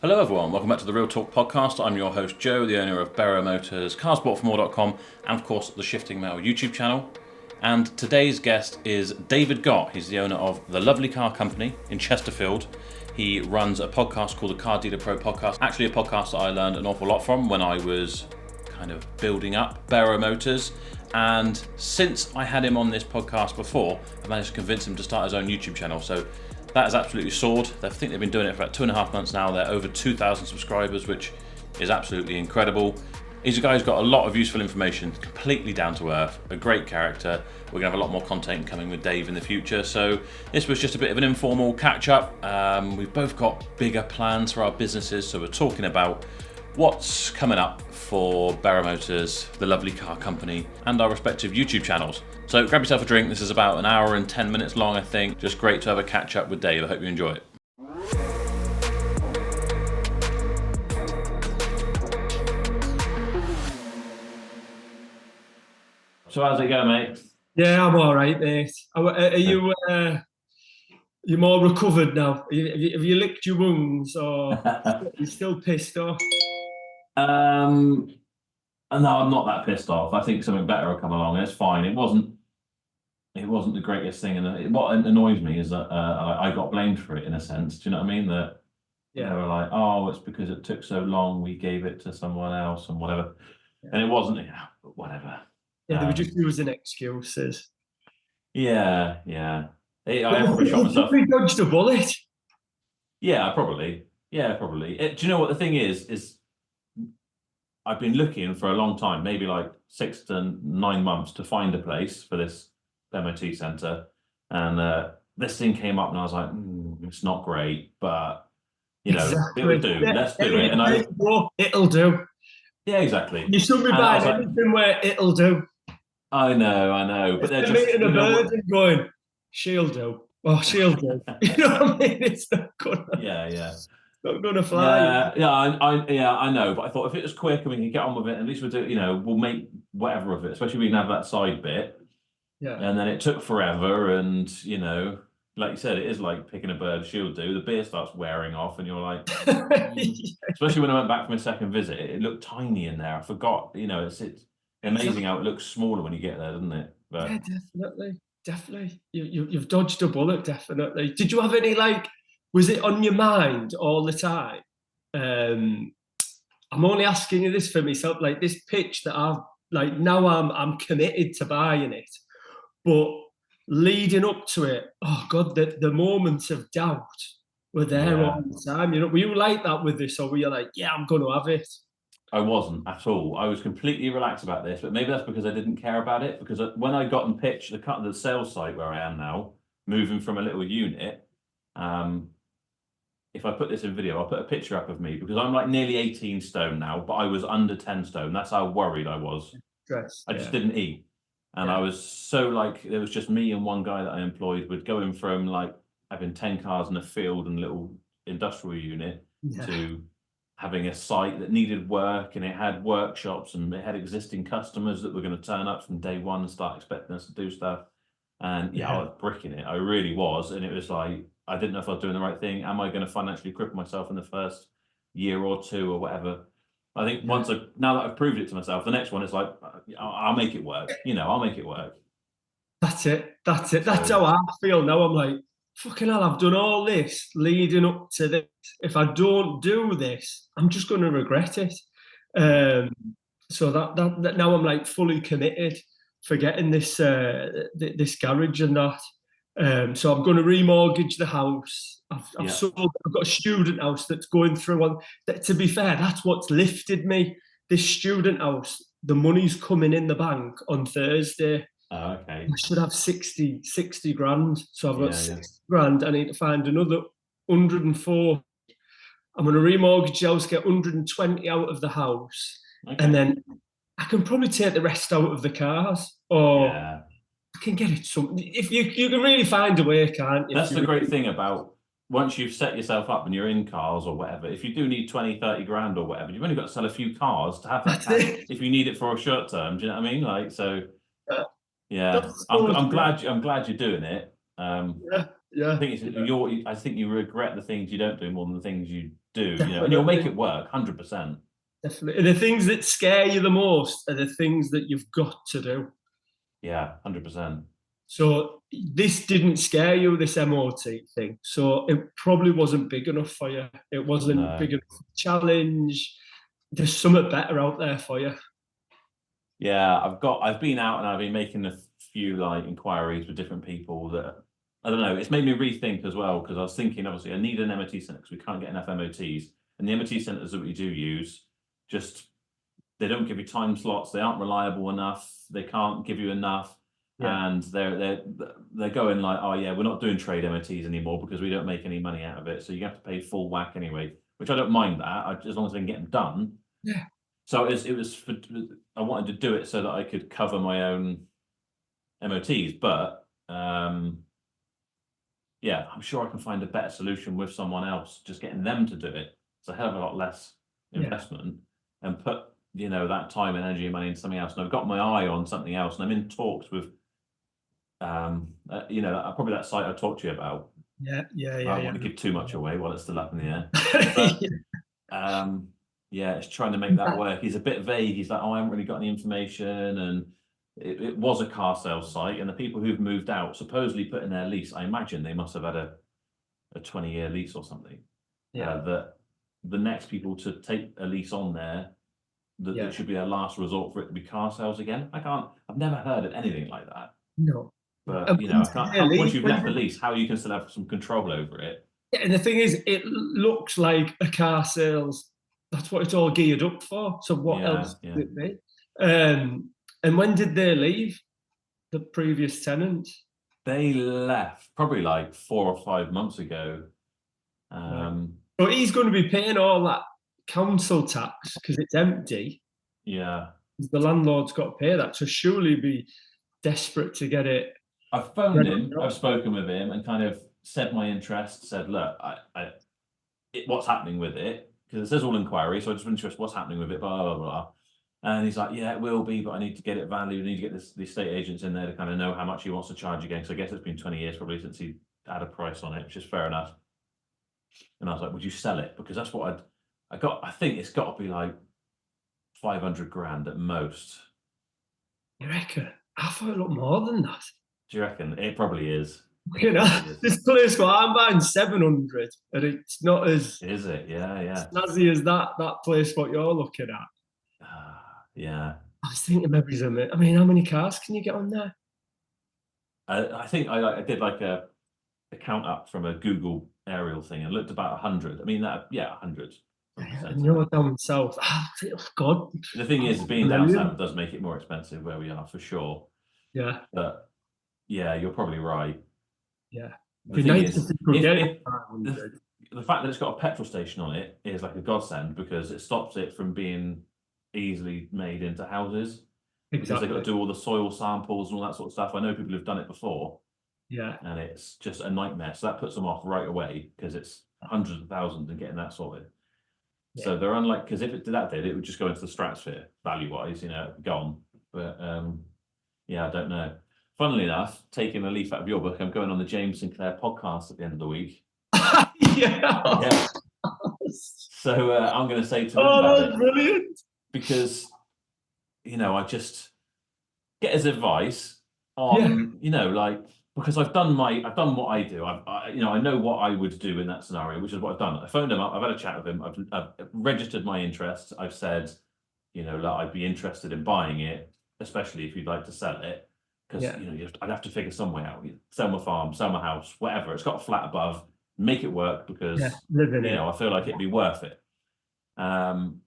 Hello everyone, welcome back to the Real Talk podcast. I'm your host Joe, the owner of Barrow Motors, carsbought4more.com, and of course the Shifting Mail YouTube channel. And today's guest is David Gott. He's the owner of The Lovely Car Company in Chesterfield. He runs a podcast called the Car Dealer Pro Podcast, actually a podcast that I learned an awful lot from when I was kind of building up Barrow Motors. And since I had him on this podcast before, I managed to convince him to start his own YouTube channel. So that has absolutely soared. I think they've been doing it for about 2.5 months now. They're over 2,000 subscribers, which is absolutely incredible. He's a guy who's got a lot of useful information, completely down to earth, a great character. We're gonna have a lot more content coming with Dave in the future. So this was just a bit of an informal catch up. We've both got bigger plans for our businesses. So we're talking about what's coming up for Barrow Motors, the Lovely Car Company, and our respective YouTube channels. So grab yourself a drink. This is about 1 hour and 10 minutes long, I think. Just great to have a catch up with Dave. I hope you enjoy it. So how's it going, mate? Yeah, I'm all right, mate. Are you you more recovered now? Have you licked your wounds, or are you still pissed off? No, I'm not that pissed off. I think something better will come along. It's fine. It wasn't the greatest thing, and what annoys me is that I got blamed for it in a sense. Do you know what I mean? That they were like, "Oh, it's because it took so long. We gave it to someone else and whatever," and it wasn't. Yeah, but whatever. Yeah, they were just using excuses. Yeah. I probably shot myself. We dodged a bullet. Yeah, probably. Do you know what the thing is I've been looking for a long time, maybe like 6 to 9 months, to find a place for this MOT centre, and this thing came up, and I was like, it's not great, but exactly. It'll do. Let's do it. And it'll do. Yeah, exactly. You shouldn't be buying anything where it'll do. I know, but they're just meeting a bird and going, she'll do. Oh, she'll do. You know what I mean? It's not gonna. Yeah. Not gonna fly. I know, but I thought if it was quick and we can get on with it, at least we'll do. We'll make whatever of it. Especially we can have that side bit. Yeah. And then it took forever, and like you said, it is like picking a bird. She'll do. The beer starts wearing off, and you're like, especially when I went back for my second visit, it looked tiny in there. I forgot. It's amazing how it looks smaller when you get there, doesn't it? But yeah, definitely. You've dodged a bullet, definitely. Did you have any was it on your mind all the time? I'm only asking you this for myself, like this pitch that now I'm committed to buying it, but leading up to it, oh God, the moments of doubt were there all the time. Were you like that with this, or were you like, yeah, I'm going to have it? I wasn't at all. I was completely relaxed about this, but maybe that's because I didn't care about it. Because when I got and pitched the sales site where I am now, moving from a little unit, if I put this in video, I'll put a picture up of me, because I'm like nearly 18 stone now, but I was under 10 stone. That's how worried I was. I just didn't eat. And I was so there was just me and one guy that I employed, would going from having 10 cars in a field and little industrial unit to having a site that needed work, and it had workshops, and it had existing customers that were going to turn up from day one and start expecting us to do stuff. And I was bricking it. I really was. And it was like, I didn't know if I was doing the right thing. Am I going to financially cripple myself in the first year or two or whatever? I think now that I've proved it to myself, the next one is like, I'll make it work. I'll make it work. That's it. That's how I feel now. I'm like, fucking hell, I've done all this leading up to this. If I don't do this, I'm just going to regret it. So that now I'm like fully committed for getting this this garage and that. So I'm going to remortgage the house. I've got a student house that's going through. To be fair, that's what's lifted me. This student house, the money's coming in the bank on Thursday. Oh, okay. I should have 60 grand. So I've got 60 grand. I need to find another 104. I'm going to remortgage the house, get 120 out of the house. Okay. And then I can probably take the rest out of the cars. Or I can get it if you can really find a way, can't you? That's the great thing about once you've set yourself up and you're in cars or whatever. If you do need 20, 30 grand or whatever, you've only got to sell a few cars to have that cash if you need it for a short term. Do you know what I mean? I'm glad you're doing it. I think I think you regret the things you don't do more than the things you do, and you'll make it work 100%. Definitely. The things that scare you the most are the things that you've got to do. Yeah, 100%. So this didn't scare you, this MOT thing. So it probably wasn't big enough for you. It wasn't big enough challenge. There's something better out there for you. Yeah, I've been out and I've been making a few inquiries with different people that, I don't know, it's made me rethink as well, because I was thinking, obviously, I need an MOT centre because we can't get enough MOTs. And the MOT centres that we do use, they don't give you time slots, they aren't reliable enough, they can't give you enough. Yeah. And they're going like, oh yeah, we're not doing trade MOTs anymore because we don't make any money out of it. So you have to pay full whack anyway, which I don't mind that, as long as I can get them done. Yeah. So I wanted to do it so that I could cover my own MOTs, but yeah, I'm sure I can find a better solution with someone else, just getting them to do it. It's a hell of a lot less investment, and put that time and energy and money into something else. And I've got my eye on something else, and I'm in talks with probably that site I talked to you about. Yeah. I don't want to give too much away while it's still up in the air. But, yeah, it's trying to make that work. He's a bit vague. He's like, oh, I haven't really got any information. And it was a car sales site, and the people who've moved out supposedly put in their lease. I imagine they must have had a 20-year lease or something. Yeah. That the next people to take a lease on there, that it should be a last resort for it to be car sales again. I've never heard of anything like that. No. But once you've left the lease, how you can still have some control over it. Yeah, and the thing is, it looks like a car sales. That's what it's all geared up for. So what else would it be? And when did they leave? The previous tenants? They left probably 4 or 5 months ago. So he's going to be paying all that council tax because it's empty. Yeah. The landlord's got to pay that. So surely be desperate to get it. I've phoned him. I've spoken with him and kind of said my interest. Said, look, what's happening with it? Because it says all inquiry, so I just interested what's happening with it. Blah blah blah. And he's like, yeah, it will be, but I need to get it valued. I need to get the estate agents in there to kind of know how much he wants to charge again. So I guess it's been 20 years probably since he had a price on it, which is fair enough. And I was like, would you sell it? Because that's what I got. I think it's got to be 500 grand at most. You reckon? I thought it looked more than that. Do you reckon? It probably is. This place what I'm buying 700, and it's not as. Is it? Yeah. Snazzy as that place what you're looking at. Yeah. I was thinking maybe something. I mean, how many cars can you get on there? I think I did a count up from a Google aerial thing and looked about 100. I mean 100. And you're down south. Oh God. The thing is, being down south does make it more expensive where we are for sure. Yeah. But yeah, you're probably right. Yeah. The thing is, the fact that it's got a petrol station on it is a godsend, because it stops it from being easily made into houses. Exactly. Because they've got to do all the soil samples and all that sort of stuff. I know people who've done it before. Yeah. And it's just a nightmare. So that puts them off right away, because it's hundreds of thousands and getting that sorted. Yeah. So they're unlike, because if it did it would just go into the stratosphere value-wise, gone. But yeah, I don't know. Funnily enough, taking a leaf out of your book, I'm going on the James Sinclair podcast at the end of the week. Yeah. So I'm going to say to them about it. Brilliant. Because, I just get his advice on, because I've done what I do. I know what I would do in that scenario, which is what I've done. I phoned him up. I've had a chat with him. I've registered my interest. I've said, I'd be interested in buying it, especially if you'd like to sell it. Because I'd have to figure some way out. Sell my farm, sell my house, whatever. It's got a flat above. Make it work, because I feel like it'd be worth it. And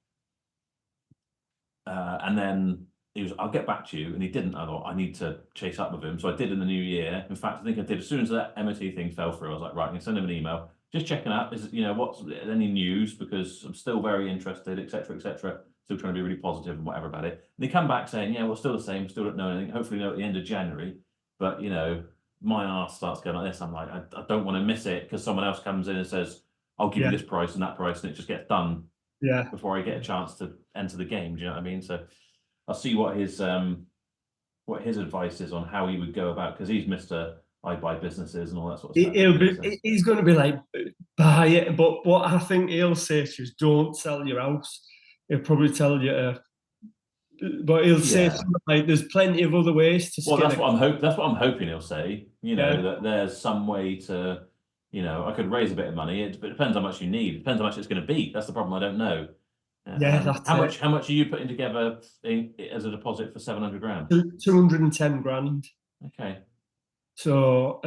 then he was, I'll get back to you, and he didn't. I thought I need to chase up with him, so I did in the new year. In fact, I think I did as soon as that MOT thing fell through. I was like, right, I'm gonna send him an email, just checking out, is what's any news, because I'm still very interested, etc., still trying to be really positive and whatever about it. And they come back saying, yeah, well, still the same, still don't know anything. Hopefully know at the end of January. But my ass starts going like this. I'm like, I don't want to miss it, because someone else comes in and says, I'll give you this price and that price, and it just gets done before I get a chance to enter the game. Do you know what I mean? So I'll see what his advice is on how he would go about, because he's Mr. I buy businesses and all that sort of stuff. He's going to be buy it. But what I think he'll say to you is, don't sell your house. He'll probably tell you but he'll say Yeah. something like, "There's plenty of other ways to Well, skin it." that's what I'm hoping he'll say. You know, Yeah, that there's some way to, I could raise a bit of money. It depends how much you need. It depends how much it's going to be. That's the problem. I don't know. yeah, that's it. How much are you putting together as a deposit for 700 grand? 210 grand. Okay. So,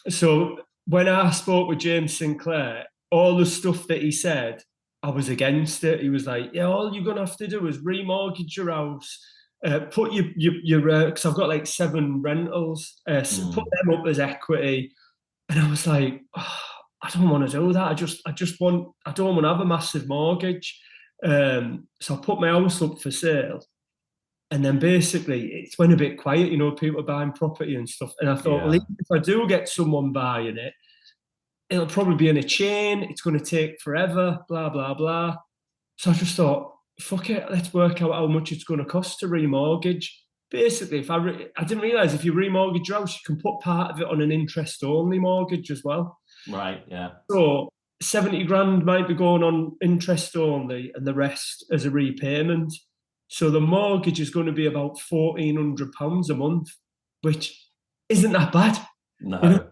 so when I spoke with James Sinclair, all the stuff that he said, I was against it. He was like, "Yeah, all you're gonna have to do is remortgage your house, put your because I've got like 7 rentals, put Mm. them up as equity." And I was like, oh, "I don't want to do that. I don't want to have a massive mortgage." So I put my house up for sale. And then basically it's went a bit quiet, people are buying property and stuff. And I thought, well, Yeah. even if I do get someone buying it, it'll probably be in a chain. It's going to take forever, blah, blah, blah. So I just thought, fuck it, let's work out how much it's going to cost to remortgage. Basically, I didn't realize if you remortgage your house, you can put part of it on an interest-only mortgage as well. Right. Yeah. So 70 grand might be going on interest only and the rest as a repayment. So the mortgage is going to be about £1,400 a month, which isn't that bad. No.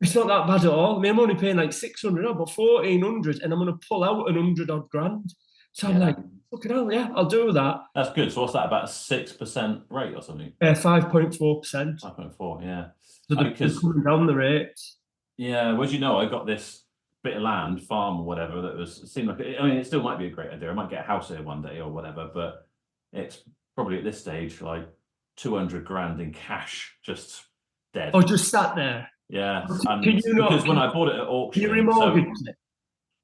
It's not that bad at all. I mean, I'm only paying like 600 but 1,400, and I'm going to pull out 100 odd grand. So I'm like, fucking hell, yeah, I'll do that. That's good. So what's that, about a 6% rate or something? 5.4%. 5.4, yeah. So they're coming down the rates. Yeah, well, as you know, I got this bit of land, farm or whatever, it seemed like, it still might be a great idea. I might get a house here one day or whatever, but it's probably at this stage like 200 grand in cash, just dead. Oh, just sat there. Yeah, because when I bought it at auction, you remortgage it?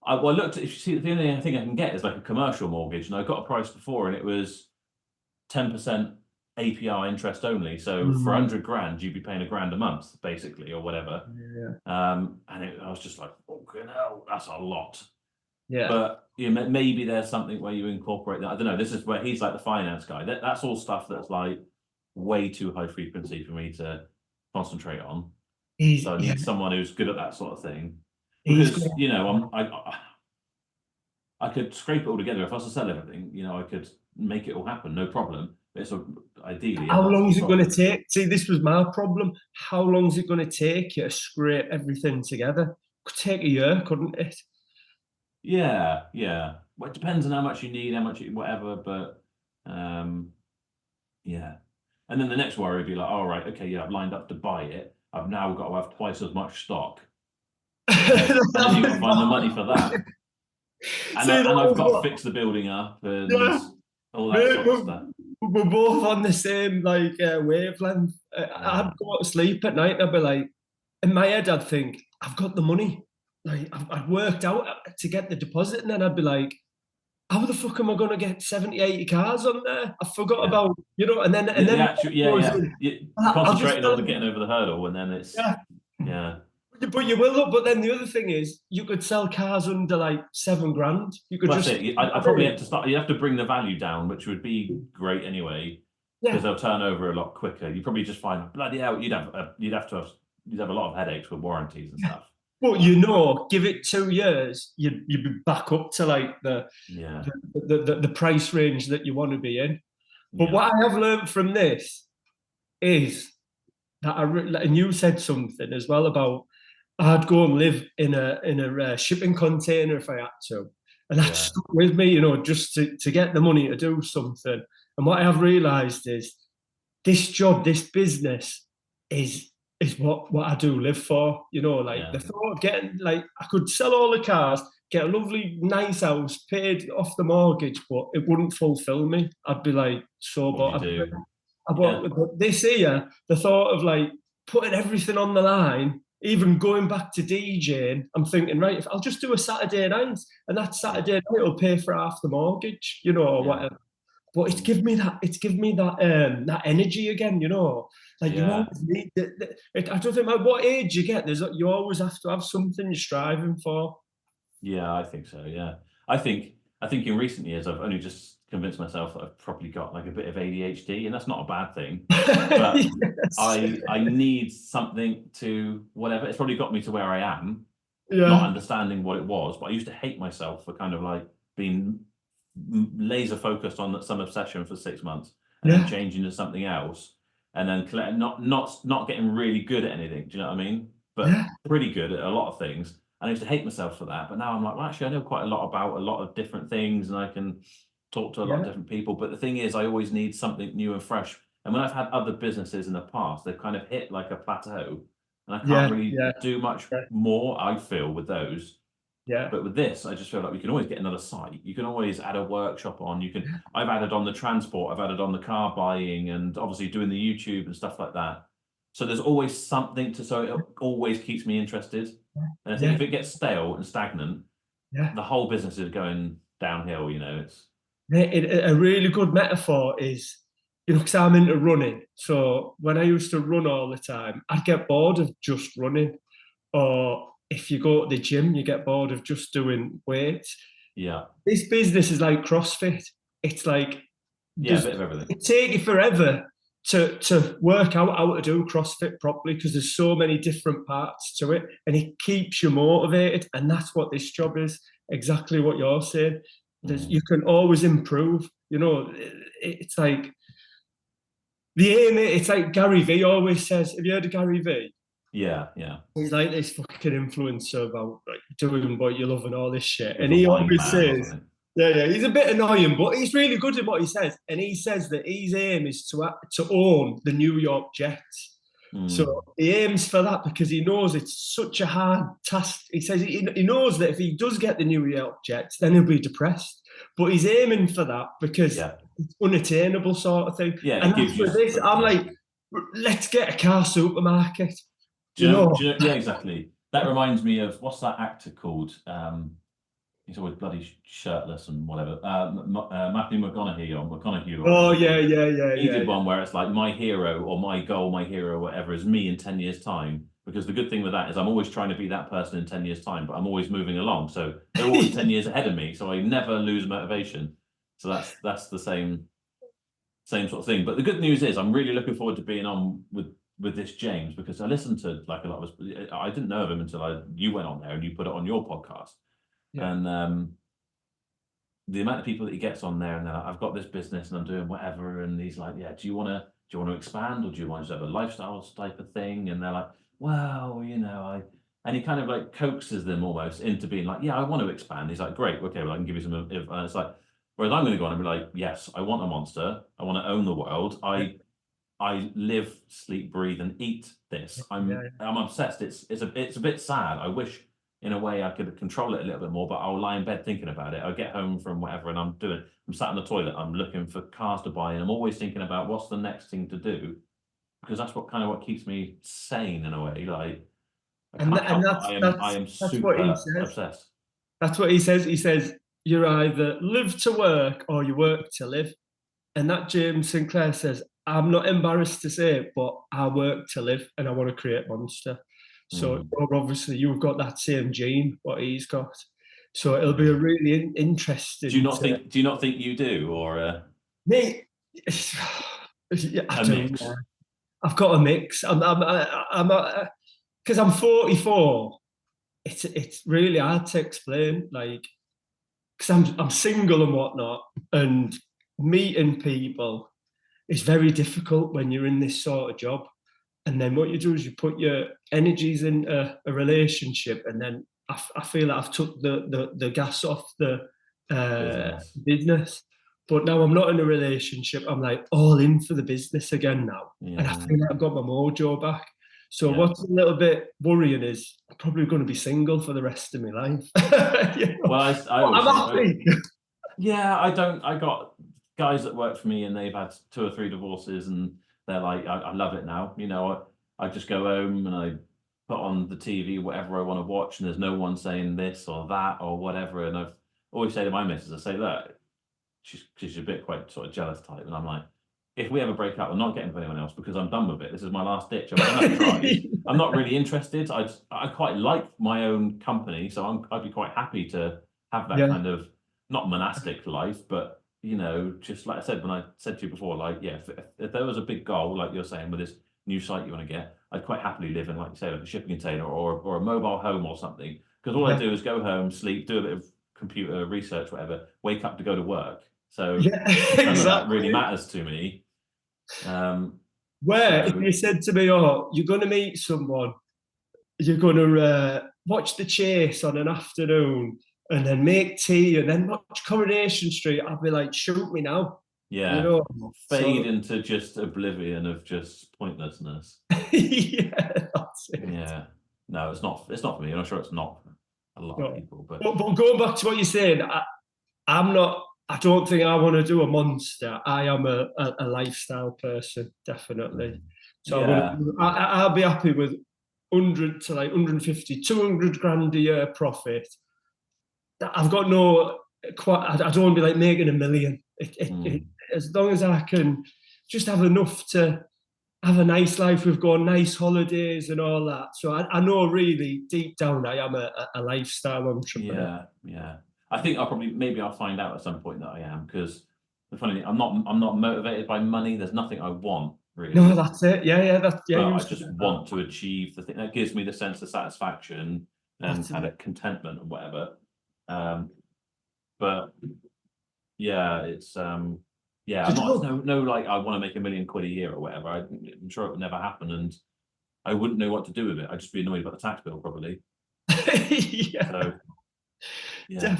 I looked at, if you see, the only thing I can get is like a commercial mortgage, and I got a price before, and it was 10% APR interest only. So for 100 grand, you'd be paying £1 grand a month, basically, or whatever. Yeah. I was just like, fucking hell, that's a lot. Yeah. But maybe there's something where you incorporate that. I don't know. This is where he's like the finance guy. That's all stuff that's like way too high frequency for me to concentrate on. So I need someone who's good at that sort of thing. Because I could scrape it all together. If I was to sell everything, I could make it all happen, no problem. It's ideally. How long is it going to take? See, this was my problem. How long is it going to take you to scrape everything together? It could take a year, couldn't it? Yeah, yeah. Well, it depends on how much you need, how much whatever, but yeah. And then the next worry would be like, all right, okay, yeah, I've lined up to buy it. I've now got to have twice as much stock. And then you can find the money for that. And I've got to fix the building up and all that sort of stuff. We're both on the same wavelength. I'd go to sleep at night and I'd be like, in my head, I'd think, I've got the money. Like I'd worked out to get the deposit, and then I'd be like, how the fuck am I going to get 70, 80 cars on there? I forgot about, and then you're concentrating on getting over the hurdle, and then it's But you will. But then the other thing is, you could sell cars under like 7 grand. You could I probably have to start. You have to bring the value down, which would be great anyway, because they'll turn over a lot quicker. You probably just find bloody hell. You'd have a lot of headaches with warranties and stuff. Well, give it 2 years, you'd be back up to like the price range that you want to be in. But what I have learned from this is that and you said something as well about I'd go and live in a shipping container if I had to, and that stuck with me, just to get the money to do something. And what I have realised is this job, this business, is what I do live for. The thought of getting, like, I could sell all the cars, get a lovely nice house, paid off the mortgage, but it wouldn't fulfill me. I'd be like so bored. But this year, the thought of like putting everything on the line, even going back to DJing, I'm thinking, right, if I'll just do a Saturday night, and that Saturday night will pay for half the mortgage, or whatever. But it's given me that energy again, Like you always need I don't think at what age you get, you always have to have something you're striving for. Yeah, I think so. Yeah, I think in recent years I've only just convinced myself that I've probably got like a bit of ADHD, and that's not a bad thing. But I need something to whatever. It's probably got me to where I am, not understanding what it was. But I used to hate myself for kind of like being laser focused on some obsession for 6 months and then changing to something else, and then not getting really good at anything. Do you know what I mean? But pretty good at a lot of things. And I used to hate myself for that. But now I'm like, well, actually, I know quite a lot about a lot of different things, and I can talk to a lot of different people. But the thing is, I always need something new and fresh. And when I've had other businesses in the past, they've kind of hit like a plateau, and I can't really do much more, I feel, with those. But with this, I just feel like we can always get another site. You can always add a workshop on. I've added on the transport, I've added on the car buying, and obviously doing the YouTube and stuff like that. So there's always something so it always keeps me interested. And I think if it gets stale and stagnant, the whole business is going downhill, it's. A really good metaphor is, because I'm into running. So when I used to run all the time, I'd get bored of just running. Or if you go to the gym, you get bored of just doing weights. Yeah. This business is like CrossFit. It's like a bit of everything. It takes you forever to work out how to do CrossFit properly, because there's so many different parts to it, and it keeps you motivated. And that's what this job is. Exactly what you're saying. You can always improve. It's like the aim. It's like Gary Vee always says. Have you heard of Gary Vee? Yeah. He's like this fucking influencer about like doing what you love and all this shit. And he always says, he's a bit annoying, but he's really good at what he says. And he says that his aim is to own the New York Jets. So he aims for that because he knows it's such a hard task. He says he knows that if he does get the New York Jets, then he'll be depressed. But he's aiming for that because it's unattainable sort of thing. Yeah, and that's for this, I'm like, let's get a car supermarket. Do you know? Yeah, exactly. That reminds me of, what's that actor called? He's always bloody shirtless and whatever. Matthew McConaughey. Oh, yeah. He did one where it's like, my hero or my goal, my hero, whatever, is me in 10 years' time. Because the good thing with that is I'm always trying to be that person in 10 years' time, but I'm always moving along. So they're always 10 years ahead of me. So I never lose motivation. So that's the same sort of thing. But the good news is I'm really looking forward to being on with this James, because I listened to like a lot of I didn't know of him until you went on there and you put it on your podcast. And the amount of people that he gets on there, and they're like, I've got this business and I'm doing whatever, and he's like, do you want to expand, or do you want to have a lifestyle type of thing? And they're like, well, and he kind of like coaxes them almost into being like, I want to expand. He's like, great, okay, well, I can give you some. It's like, whereas I'm going to go on and be like, yes, I want a monster. I want to own the world. I live, sleep, breathe, and eat this. I'm obsessed. It's a bit sad. I wish in a way I could control it a little bit more, but I'll lie in bed thinking about it. I get home from whatever and I'm sat in the toilet, I'm looking for cars to buy, and I'm always thinking about what's the next thing to do, because that's what keeps me sane in a way. Like, I am super obsessed. That's what he says. He says, you either live to work or you work to live. And that James Sinclair says, I'm not embarrassed to say it, but I work to live and I want to create Monster. So obviously you've got that same gene, what he's got. So it'll be a really interesting. Do you not think you do, or me? I've got a mix. I'm because I'm 44. It's really hard to explain, like, because I'm single and whatnot, and meeting people is very difficult when you're in this sort of job. And then what you do is you put your energies in a relationship, and then I feel like I've took the gas off the business. But now I'm not in a relationship. I'm like all in for the business again now. And I feel like I've got my mojo back. So what's a little bit worrying is I'm probably going to be single for the rest of my life. Well, I'm happy. I got guys that work for me and they've had 2 or 3 divorces, and they're like, I love it now. I just go home and I put on the TV, whatever I want to watch, and there's no one saying this or that or whatever. And I've always say to my missus, I say, look, she's a bit quite sort of jealous type. And I'm like, if we ever break up, I'm not getting with anyone else because I'm done with it. This is my last ditch. I'm not really interested. I quite like my own company. So I'd be quite happy to have that kind of, not monastic life, but just like I said, when I said to you before, like, if there was a big goal, like you're saying, with this new site you want to get, I'd quite happily live in, like you say, like a shipping container or a mobile home or something, because all I Yeah. do is go home, sleep, do a bit of computer research, whatever, wake up to go to work. So Yeah, none of that really exactly. matters to me. Where if So you said to me, "Oh, you're going to meet someone, you're going to watch The Chase on an afternoon, and then make tea, and then watch Coronation Street," I'd be like, "Shoot me now," you yeah, know. fade So into just oblivion of just pointlessness. yeah, that's it. Yeah, no, it's not. It's not for me. I'm sure it's not for a lot of No. people, but But going back to what you're saying, I'm not. I don't think I want to do a monster. I am a lifestyle person, definitely. So yeah, I'll be happy with 100 to like 150, 200 grand a year profit. I've got no, quite, I don't want to be like making a million. As long as I can just have enough to have a nice life, we've got nice holidays and all that. So I know really deep down I am a lifestyle entrepreneur. yeah. I think maybe I'll find out at some point that I am, because the funny thing, I'm not motivated by money. There's nothing I want No, really, that's it. Yeah, but you I said just that. want to achieve the thing that gives me the sense of satisfaction and That's kind it. of contentment and whatever. Um, but yeah, yeah, I'm Did not, it's you? no like I want to make £1 million a year or whatever. I'm sure it would never happen, and I wouldn't know what to do with it. I'd just be annoyed about the tax bill probably. Yeah, So yeah,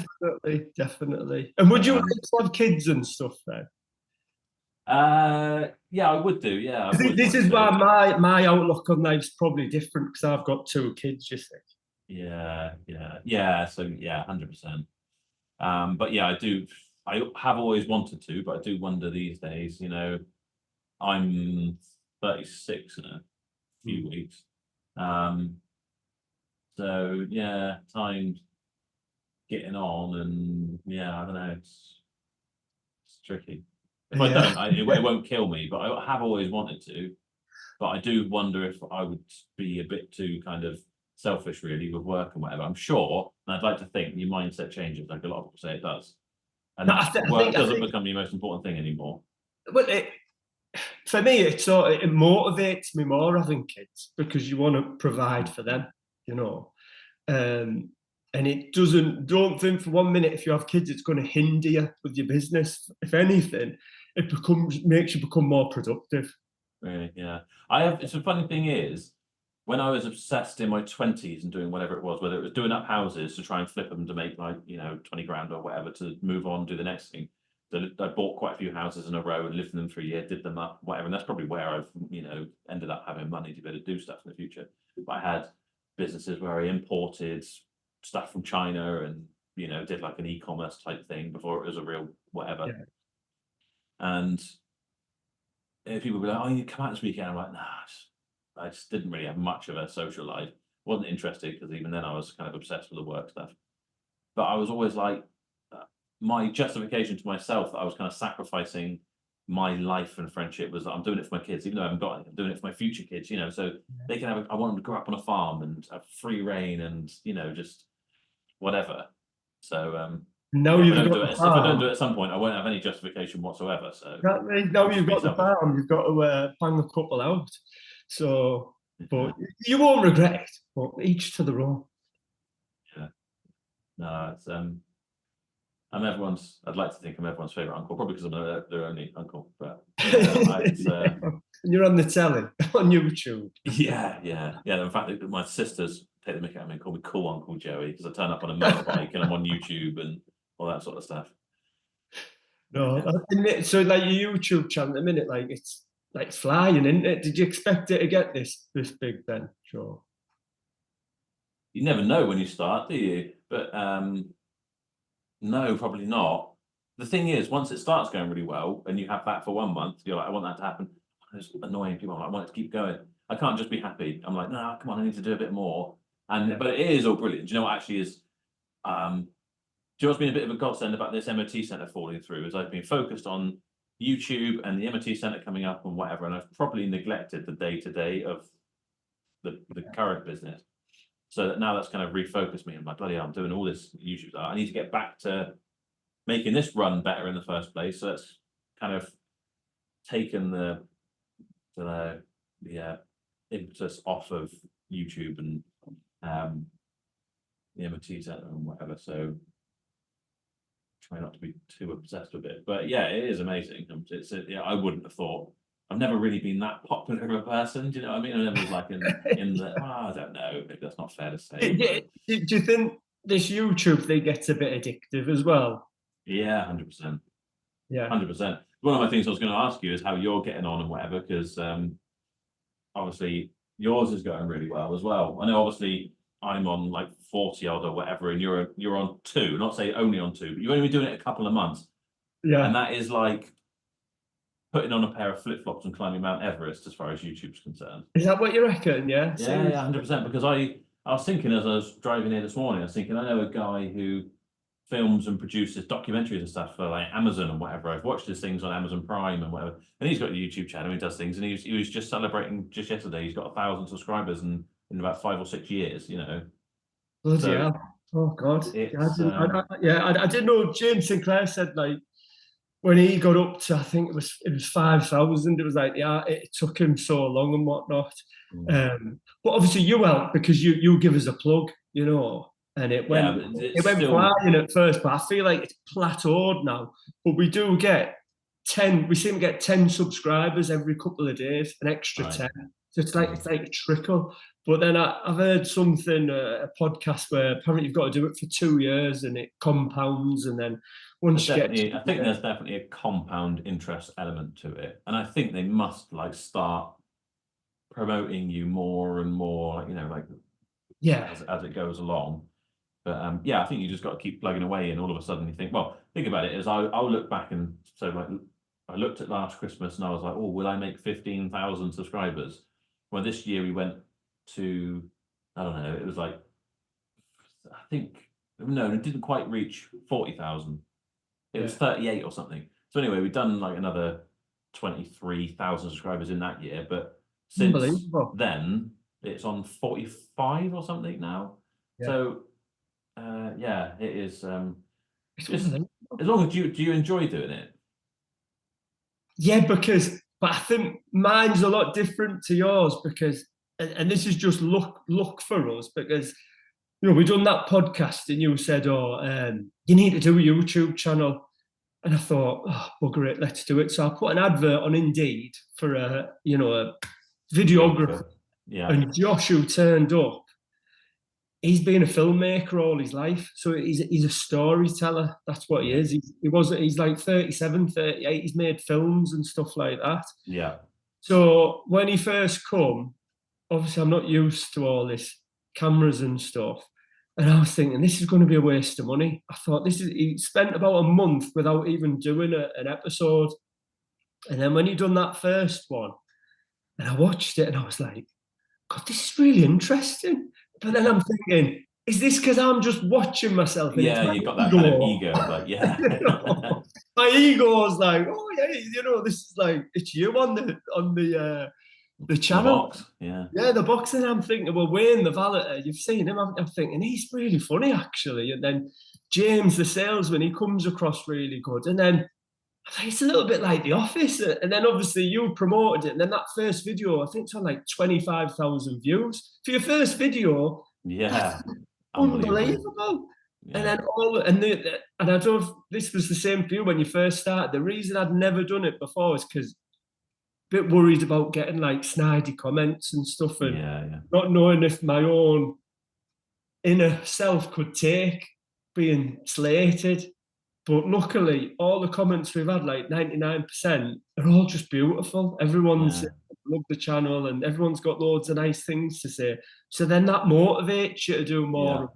definitely. And would but you like to have kids and stuff then? yeah, I would do. Yeah, I've always This wanted is why to. my outlook on life's probably different because I've got two kids. You see. Yeah. So yeah, 100%. But yeah, I do. I have always wanted to, but I do wonder these days. I'm 36 in a few weeks. Um, so yeah, time's getting on, and yeah, I don't know. It's tricky. If I Yeah. don't, it won't kill me. But I have always wanted to. But I do wonder if I would be a bit too kind of selfish, really, with work and whatever. I'm sure, and I'd like to think your mindset changes, like a lot of people say it does, and No, that's I work think doesn't become the most important thing anymore. well, for me, it motivates me more having kids because you want to provide for them, you know. Um, and it doesn't. Don't think for 1 minute if you have kids, it's going to hinder you with your business. If anything, makes you become more productive. Really, yeah. I have. It's a funny thing is, when I was obsessed in my 20s and doing whatever it was, whether it was doing up houses to try and flip them to make like 20 grand or whatever to move on, do the next thing. So I bought quite a few houses in a row and lived in them for a year, did them up, whatever. And that's probably where I've ended up having money to be able to do stuff in the future. But I had businesses where I imported stuff from China and did like an e-commerce type thing before it was a real whatever. Yeah. And people would be like, "Oh, you come out this weekend." I'm like, "Nah, I just didn't really have much of a social life. Wasn't interested because even then I was kind of obsessed with the work stuff." But I was always like, my justification to myself that I was kind of sacrificing my life and friendship was that I'm doing it for my kids, even though I haven't got it. I'm doing it for my future kids, so they can have. I want them to grow up on a farm and have free reign and just whatever. So Now yeah, you've got the if I don't do it farm. at some point, I won't have any justification whatsoever. So Now I'm just you've being got the selfish. farm. You've got to bang a couple out. So, Yeah, but you won't regret it. But each to their own. yeah. No, it's I'd like to think I'm everyone's favorite uncle, probably because I'm their only uncle. But yeah, it's You're on the telly on YouTube. yeah. In fact, my sisters take the mick out of me and call me Cool Uncle Joey because I turn up on a motorbike and I'm on YouTube and all that sort of stuff. No, Yeah. so like your YouTube channel at the minute, like it's like flying, isn't it? Did you expect it to get this big then? Sure. You never know when you start, do you? But no, probably not. The thing is, once it starts going really well and you have that for 1 month, you're like, I want that to happen. There's annoying people. I want it to keep going. I can't just be happy. I'm like, no, come on, I need to do a bit more. Yeah. But it is all brilliant. Do you know what actually is? Do you know what's been a bit of a godsend about this MOT centre falling through? Is I've been focused on YouTube and the MOT centre coming up and whatever, and I've probably neglected the day to day of the current business. So that now that's kind of refocused me. I'm like, bloody hell, I'm doing all this YouTube stuff. I need to get back to making this run better in the first place. So that's kind of taken the impetus off of YouTube and the MOTs out there and whatever. So try not to be too obsessed with it. But yeah, it is amazing. Yeah, I wouldn't have thought. I've never really been that popular of a person. Do you know what I mean? I never was like in the. Well, I don't know. Maybe that's not fair to say. Do you think this YouTube thing gets a bit addictive as well? Yeah, 100%. Yeah, 100%. One of my things I was going to ask you is how you're getting on and whatever, because obviously yours is going really well as well. I know obviously I'm on like 40 odd or whatever, and you're on 2. Not say only on 2, but you've only been doing it a couple of months. yeah. And that is like putting on a pair of flip-flops and climbing Mount Everest as far as YouTube's concerned. Is that what you reckon? Yeah. Yeah, 100%. Because I was thinking as I was driving here this morning, I was thinking I know a guy who films and produces documentaries and stuff for like Amazon and whatever. I've watched his things on Amazon Prime and whatever, and he's got a YouTube channel. He does things, and he was just celebrating just yesterday. He's got 1,000 subscribers in about 5 or 6 years. You know. Bloody hell. Oh God. I didn't know. James Sinclair said like when he got up to, I think it was 5,000. It was like, yeah, it took him so long and whatnot. But obviously you helped because you give us a plug, you know, and it went flying at first, but I feel like it's plateaued now. But we do get 10. We seem to get 10 subscribers every couple of days, an extra 10. So it's like a trickle. But then I've heard something, a podcast where apparently you've got to do it for 2 years and it compounds, and then once you get, I think there's definitely a compound interest element to it, and I think they must like start promoting you more and more, you know, like as it goes along. But yeah, I think you just got to keep plugging away, and all of a sudden you think, well, think about it. As I'll look back, and so like I looked at last Christmas and I was like, oh, will I make 15,000 subscribers? Well, this year we went to, I don't know, it was like, I think, no, it didn't quite reach 40,000. It was 38 or something. So anyway, we've done like another 23,000 subscribers in that year, but since then it's on 45 or something now. So yeah, it is. Just, as long as do you enjoy doing it? Yeah, but I think mine's a lot different to yours because, and this is just luck for us because, you know, we done that podcast and you said, oh, you need to do a YouTube channel. And I thought, oh, bugger it, let's do it. So I put an advert on Indeed for a videographer. Yeah. And Josh, who turned up, he's been a filmmaker all his life. So he's a storyteller. That's what he is. He's like 37, 38. He's made films and stuff like that. Yeah. So when he first come, obviously I'm not used to all this cameras and stuff. And I was thinking, this is going to be a waste of money. I thought he spent about a month without even doing an episode. And then when he done that first one, and I watched it and I was like, God, this is really interesting. But then I'm thinking, is this because I'm just watching myself? And yeah, you got that kind of ego, like, yeah. My ego was like, oh yeah, you know, this is like, it's you on the channel. The box. And I'm thinking, well, Wayne the valeter, you've seen him. I'm thinking he's really funny actually. And then James the salesman, he comes across really good. And then it's a little bit like The Office. And then obviously you promoted it. And then that first video, I think it's on like 25,000 views for your first video. Yeah, unbelievable. Yeah. And then and I don't know if this was the same for you when you first started. The reason I'd never done it before is because bit worried about getting like snidey comments and stuff, and not knowing if my own inner self could take being slated. But luckily, all the comments we've had, like 99%, are all just beautiful. Everyone's loved the channel, and everyone's got loads of nice things to say. So then that motivates you to do more.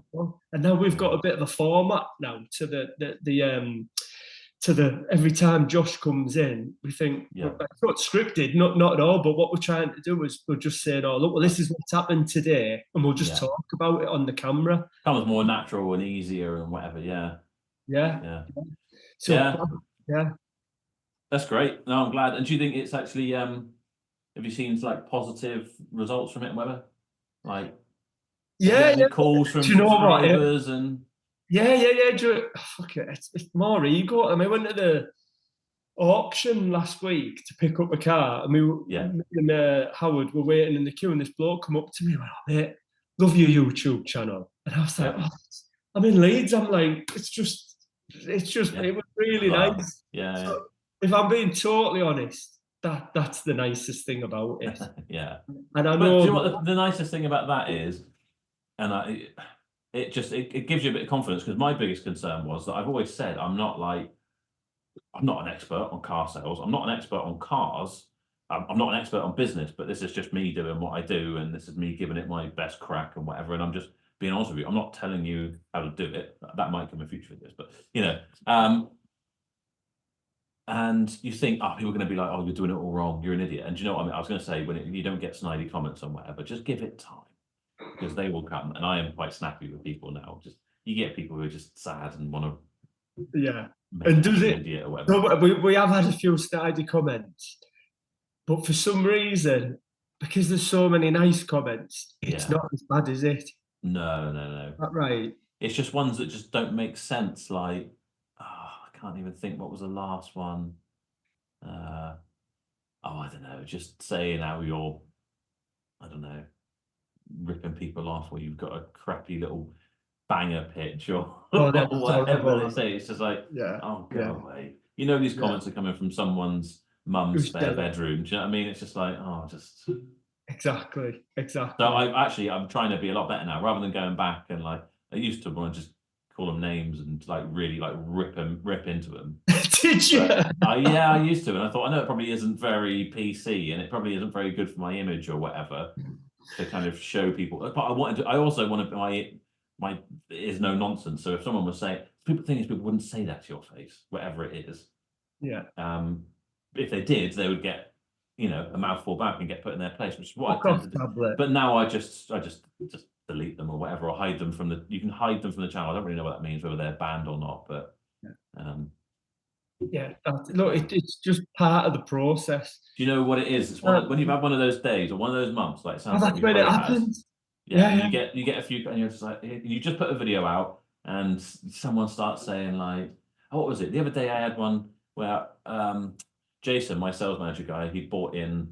And now we've got a bit of a format now to the every time Josh comes in, we think it's not scripted, not at all. But what we're trying to do is we're just saying, "Oh, look, well, this is what's happened today," and we'll just talk about it on the camera. Becomes more natural and easier and whatever. That's great. No, I'm glad. And do you think it's actually? Have you seen like positive results from it and whatever? Like, calls from subscribers and. Fuck it. It's more ego. I mean, I went to the auction last week to pick up a car, and me and Howard were waiting in the queue, and this bloke come up to me and went, "Oh, mate, love your YouTube channel." And I was like, "Oh, I'm in Leeds. I'm like, it was really Bizarre. nice. Yeah, So if I'm being totally honest, that's the nicest thing about it. yeah. And I But do know, you know what the nicest thing about that is? And it gives you a bit of confidence, because my biggest concern was that I've always said I'm not an expert on car sales. I'm not an expert on cars. I'm not an expert on business, but this is just me doing what I do, and this is me giving it my best crack and whatever. And I'm just being honest with you. I'm not telling you how to do it. That might come in future videos, but and you think, oh, people are going to be like, oh, you're doing it all wrong. You're an idiot. And do you know what I mean? I was going to say, you don't get snidey comments on whatever, just give it time, because they will come. And I am quite snappy with people now. Just you get people who are just sad and want to yeah. make And an does it? idiot or whatever. So we have had a few snidey comments, but for some reason, because there's so many nice comments, it's not as bad, is it? No. That right? It's just ones that just don't make sense. Like, I can't even think what was the last one. I don't know. Just saying how you're, I don't know, ripping people off, or you've got a crappy little banger pitch, or, Oh, or that's whatever horrible. they say. It's just like, Yeah. oh, go Yeah. away. You know, these comments are coming from someone's mum's spare Yeah. bedroom. Do you know what I mean? It's just like, just. Exactly. So I'm trying to be a lot better now, rather than going back and like I used to want to just call them names and like really like rip into them. Did you? Yeah, I used to, and I thought, I know it probably isn't very PC, and it probably isn't very good for my image or whatever, to kind of show people. But I also wanted my it is no nonsense. So if someone was saying, people wouldn't say that to your face, whatever it is. Yeah. If they did, they would get, a mouthful back and get put in their place, which is what I tend to do. But now I just delete them or whatever, or hide them from you can hide them from the channel. I don't really know what that means, whether they're banned or not, but it's just part of the process. do you know what it is? It's when you've had one of those days or one of those months, like it sounds like that's when it happens. Yeah, you get a few, and you're just like, you just put a video out, and someone starts saying like, oh, what was it? The other day I had one where Jason, my sales manager guy, he bought in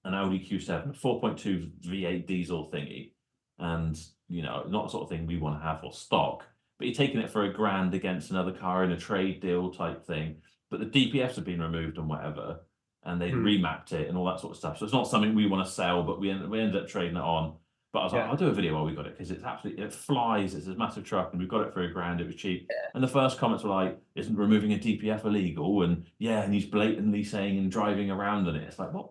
an Audi Q7, 4.2 V8 diesel thingy, and not the sort of thing we want to have for stock, but he'd taken it for $1,000 against another car in a trade deal type thing, but the DPFs have been removed and whatever, and they remapped it and all that sort of stuff. So it's not something we want to sell, but we ended up trading it on. But I was like, I'll do a video while we got it, because it flies. It's a massive truck, and we've got it for $1,000. It was cheap. Yeah. And the first comments were like, "Isn't removing a DPF illegal?" And and he's blatantly saying and driving around on it. It's like, what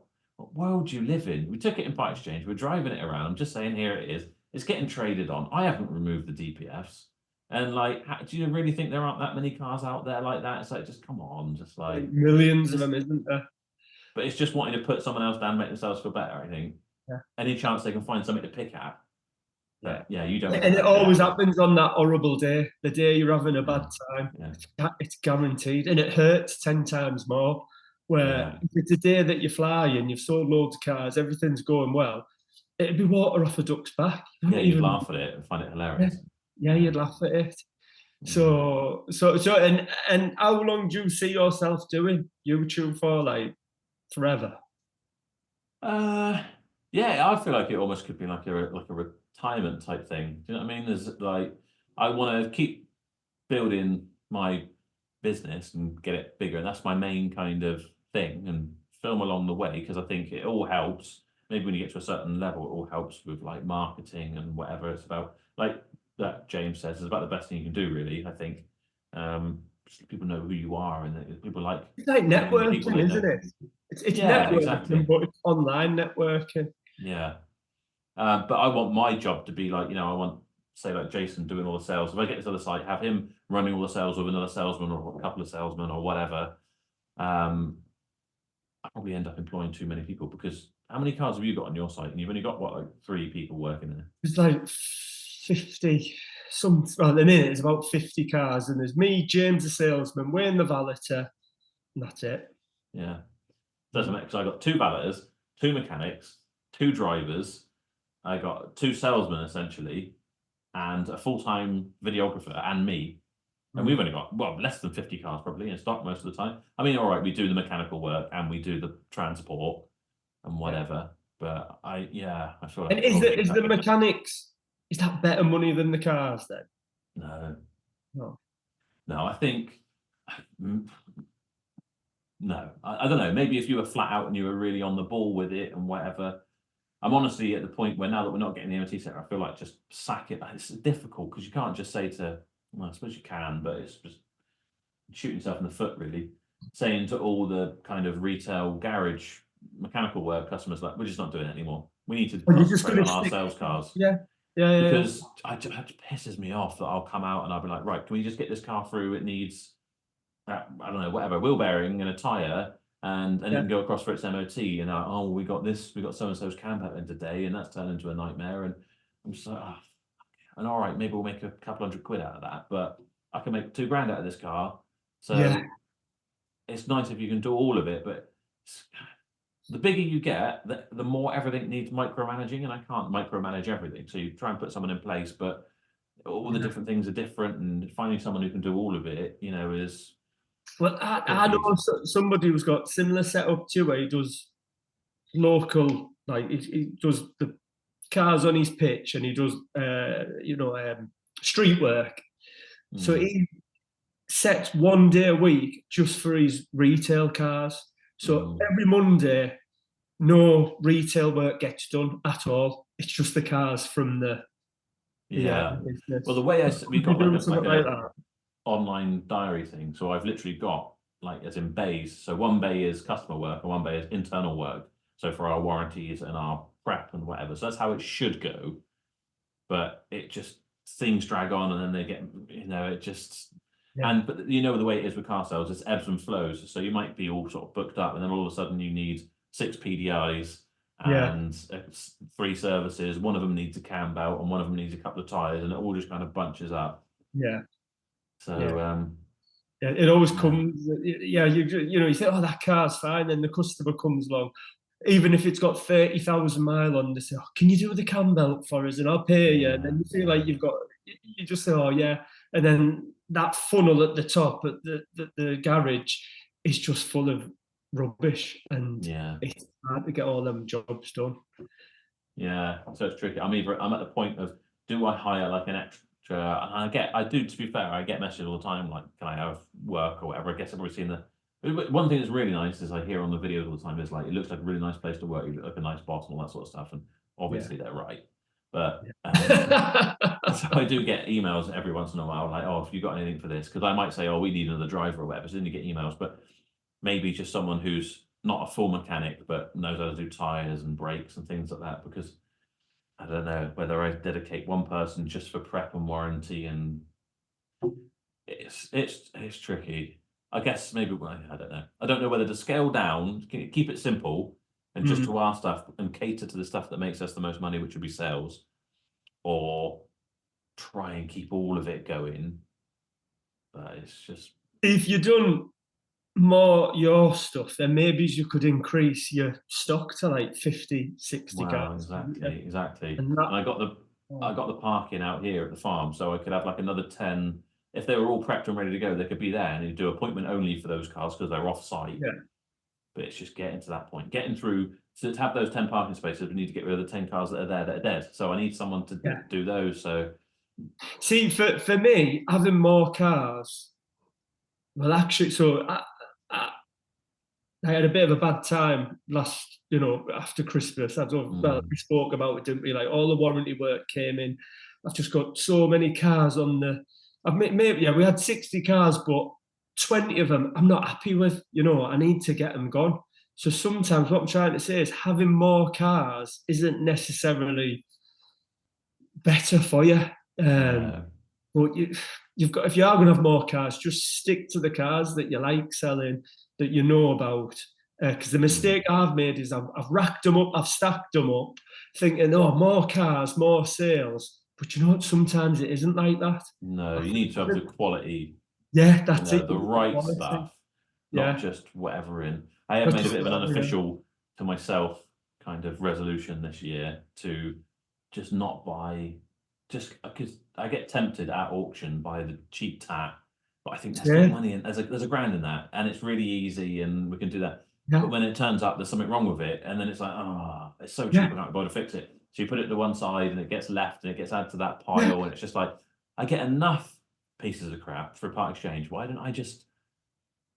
world do you live in? We took it in part exchange. We're driving it around. I'm just saying, here it is. It's getting traded on. I haven't removed the DPFs. And like, do you really think there aren't that many cars out there like that? It's like, just come on, just like millions of them, isn't there? But it's just wanting to put someone else down, make themselves feel better, I think. Yeah. Any chance they can find something to pick at. Yeah, you don't. And it always happens on that horrible day, the day you're having a bad time. Yeah. It's guaranteed, and it hurts 10 times more. Where if it's a day that you're flying, you've sold loads of cars, everything's going well, it'd be water off a duck's back. You'd laugh at it and find it hilarious. Yeah, you'd laugh at it. So, and how long do you see yourself doing YouTube for? Like forever? Yeah, I feel like it almost could be like a retirement type thing. Do you know what I mean? There's like, I want to keep building my business and get it bigger, and that's my main kind of thing, and film along the way, because I think it all helps. Maybe when you get to a certain level, it all helps with like marketing and whatever. It's about, like that James says, it's about the best thing you can do, really. I think people know who you are, and people like, it's like networking, isn't it? It's networking, exactly. But it's online networking. Yeah. But I want my job to be like, I want, say, like Jason doing all the sales. If I get this other site, have him running all the sales with another salesman or a couple of salesmen or whatever. I probably end up employing too many people, because how many cars have you got on your site? And you've only got, what, like 3 people working there? It's like 50. At the minute, it's about 50 cars, and there's me, James the salesman, Wayne the valeter, and that's it. Yeah. Doesn't matter, because I got 2 valeters, 2 mechanics, 2 drivers. I got 2 salesmen essentially, and a full-time videographer, and me. And we've only got, less than 50 cars probably in stock most of the time. I mean, all right, we do the mechanical work and we do the transport and whatever. But I feel like. And is the mechanics, is that better money than the cars then? No. No. No, I think no. I don't know. Maybe if you were flat out and you were really on the ball with it and whatever. I'm honestly at the point where now that we're not getting the MOT center, I feel like just sack it. It's difficult because you can't just say to, well, I suppose you can, but it's just shooting yourself in the foot, really. Saying to all the kind of retail garage mechanical work customers, like, we're just not doing it anymore. We need to Well, you're just concentrate going on to our stick. sales cars. Yeah. Yeah. Because it pisses me off that I'll come out and I'll be like, right, can we just get this car through? It needs, I don't know, whatever, wheel bearing and a tyre, and it Yeah. can go across for its MOT. And oh, we got so and so's cam out in today, and that's turned into a nightmare. And I'm just like, and all right, maybe we'll make a couple £100 out of that, but I can make £2,000 out of this car. So Yeah. it's nice if you can do all of it, but the bigger you get, the more everything needs micromanaging, and I can't micromanage everything. So you try and put someone in place, but all the different things are different, and finding someone who can do all of it, is. Well, I know somebody who's got similar setup to you, where he does local, like he does the cars on his pitch, and he does street work. So he sets 1 day a week just for his retail cars. So every Monday, no retail work gets done at all. It's just the cars from the business. Well, the way we've got like like that. Online diary thing. So I've literally got, like, as in bays. So one bay is customer work and one bay is internal work. So for our warranties and our prep and whatever. So that's how it should go. But it just, things drag on, and then they get, it just. Yeah. But the way it is with car sales, it's ebbs and flows. So you might be all sort of booked up, and then all of a sudden you need 6 PDIs and 3 services. One of them needs a cam belt, and one of them needs a couple of tires, and it all just kind of bunches up. Yeah. So it always comes. Yeah, you say, oh, that car's fine, then the customer comes along, even if it's got 30,000 mile on. They say, oh, can you do the cam belt for us, and I'll pay you. And then you feel like you just say, oh yeah, and then that funnel at the top at the garage is just full of rubbish, and it's hard to get all them jobs done. Yeah, so it's tricky. I'm at the point of, do I hire like an extra? And I do, to be fair, I get messages all the time, like, can I have work or whatever? I guess I've already seen one thing that's really nice is I hear on the videos all the time is, like, it looks like a really nice place to work, you look like a nice boss and all that sort of stuff, and obviously they're right. But so I do get emails every once in a while, like, oh, if you got anything for this, because I might say, oh, we need another driver or whatever. So then you get emails, but maybe just someone who's not a full mechanic but knows how to do tires and brakes and things like that, because I don't know whether I dedicate one person just for prep and warranty, and it's tricky. I guess maybe, I don't know. I don't know whether to scale down, keep it simple, and just to our stuff and cater to the stuff that makes us the most money, which would be sales, or try and keep all of it going. But it's just, if you've done more your stuff, then maybe you could increase your stock to like 50, 60 cars. Exactly. And I got the parking out here at the farm, so I could have like another 10. If they were all prepped and ready to go, they could be there, and you do appointment only for those cars because they're off site. Yeah. But it's just getting to that point, getting through. So to have those 10 parking spaces, we need to get rid of the 10 cars that are there that are dead. So I need someone to do those. So see, for me, having more cars, well, actually, so I had a bit of a bad time last, after Christmas. We spoke about it, didn't we? Like, all the warranty work came in. I've just got so many cars on we had 60 cars, but 20 of them I'm not happy with. I need to get them gone. So sometimes what I'm trying to say is having more cars isn't necessarily better for you. But you've got, if you are going to have more cars, just stick to the cars that you like selling, that you know about. Because the mistake I've made is I've racked them up, I've stacked them up, thinking, oh, more cars, more sales. But you know what? Sometimes it isn't like that. No, you need to have the quality. Yeah, that's it. The right stuff, not just whatever in. I have made a bit of an unofficial to myself kind of resolution this year to just not buy, just because I get tempted at auction by the cheap tat, but I think there's no money in. There's a grand in that, and it's really easy, and we can do that. Yeah. But when it turns up there's something wrong with it, and then it's like, oh, it's so cheap, I can't bother to fix it. So you put it to one side, and it gets left, and it gets added to that pile, and it's just like, I get enough pieces of crap for a part exchange. Why don't I just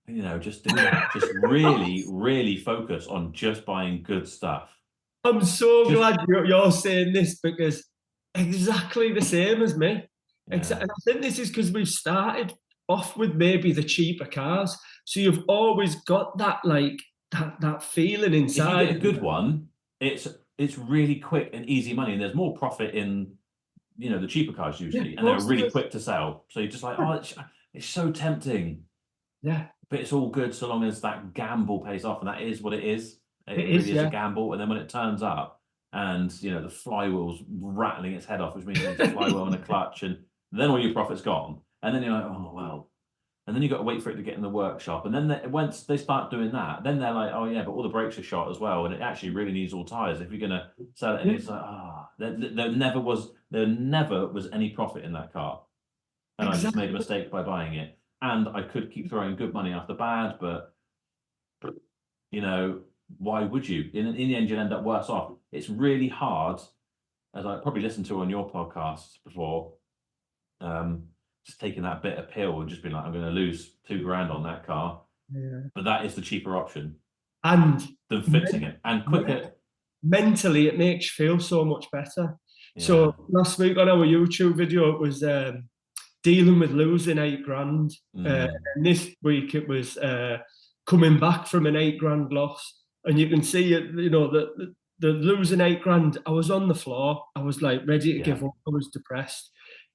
do that? Just really, really focus on just buying good stuff. I'm so Just glad you're saying this, because exactly the same as me. And I think this is because we've started off with maybe the cheaper cars. So you've always got that that feeling if you inside. get a good one, it's really quick and easy money, and there's more profit in the cheaper cars usually, and they're really quick to sell. So you're just like, oh, it's so tempting. Yeah. But it's all good so long as that gamble pays off, and that is what it is. It It really is, is a yeah. gamble. And then when it turns up, and the flywheel's rattling its head off, which means it's a flywheel and a clutch, and then all your profit's gone. And then you're like, oh well. And then you've got to wait for it to get in the workshop. And then once they start doing that, then they're like, oh yeah, but all the brakes are shot as well, and it actually really needs all tires if you're going to sell it. And it's like, there never was any profit in that car, and I just made a mistake by buying it. And I could keep throwing good money after bad, but why would you? In the end, you'll end up worse off. It's really hard, as I probably listened to on your podcast before, just taking that bitter pill and just being like, I'm going to lose $2,000 on that car. Yeah. But that is the cheaper option. And than fixing it, and quicker. Mentally, it makes you feel so much better. Yeah. So last week on our YouTube video, it was dealing with losing $8,000. And this week it was coming back from an $8,000 loss. And you can see it, the losing $8,000, I was on the floor. I was like ready to give up. I was depressed.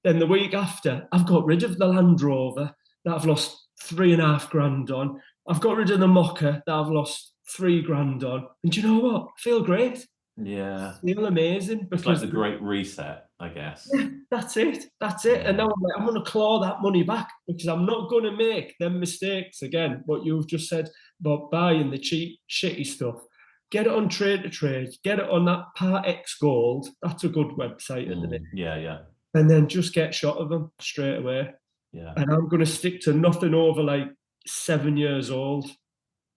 Then the week after, I've got rid of the Land Rover that I've lost $3,500 on. I've got rid of the Mocha that I've lost $3,000 on. And do you know what? I feel great. Yeah. I feel amazing. It's like the great reset, I guess. Yeah, that's it. Yeah. And now I'm going to claw that money back, because I'm not going to make them mistakes again. What you've just said about buying the cheap, shitty stuff. Get it on Trade to Trade. Get it on that Part X Gold. That's a good website at the minute. Yeah. And then just get shot of them straight away. Yeah. And I'm going to stick to nothing over like 7 years old,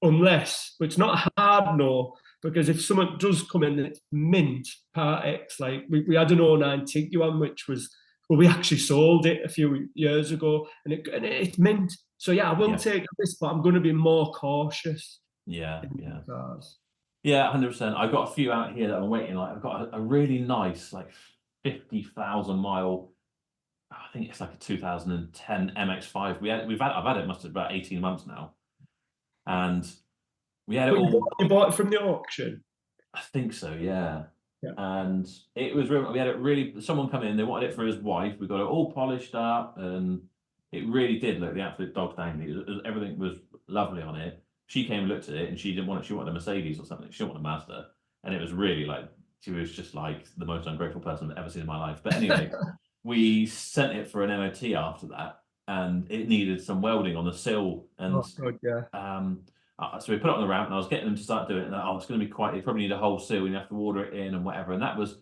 unless it's not a hard no, because if someone does come in that's mint Part X, like we had an 09 Tiguan, which was, well, we actually sold it a few years ago, and it's mint. So yeah, I will take this, but I'm going to be more cautious. Yeah. Cars. Yeah, 100%. I've got a few out here that I'm waiting. Like I've got a really nice, like 50,000 mile. I think it's like a 2010 MX-5. I've had it must have about 18 months now, and we had it all. You bought it from the auction? I think so, yeah. And it was really, we had it really. Someone come in, they wanted it for his wife. We got it all polished up, and it really did look the absolute dog dandy. Everything was lovely on it. She came and looked at it, and she wanted a Mercedes or something. She didn't want a Mazda, and it was really like, she was just like the most ungrateful person I've ever seen in my life. But anyway, we sent it for an MOT after that, and it needed some welding on the sill. And so we put it on the ramp, and I was getting them to start doing it. And it's going to be quite. You probably need a whole sill, and you have to order it in and whatever. And that was.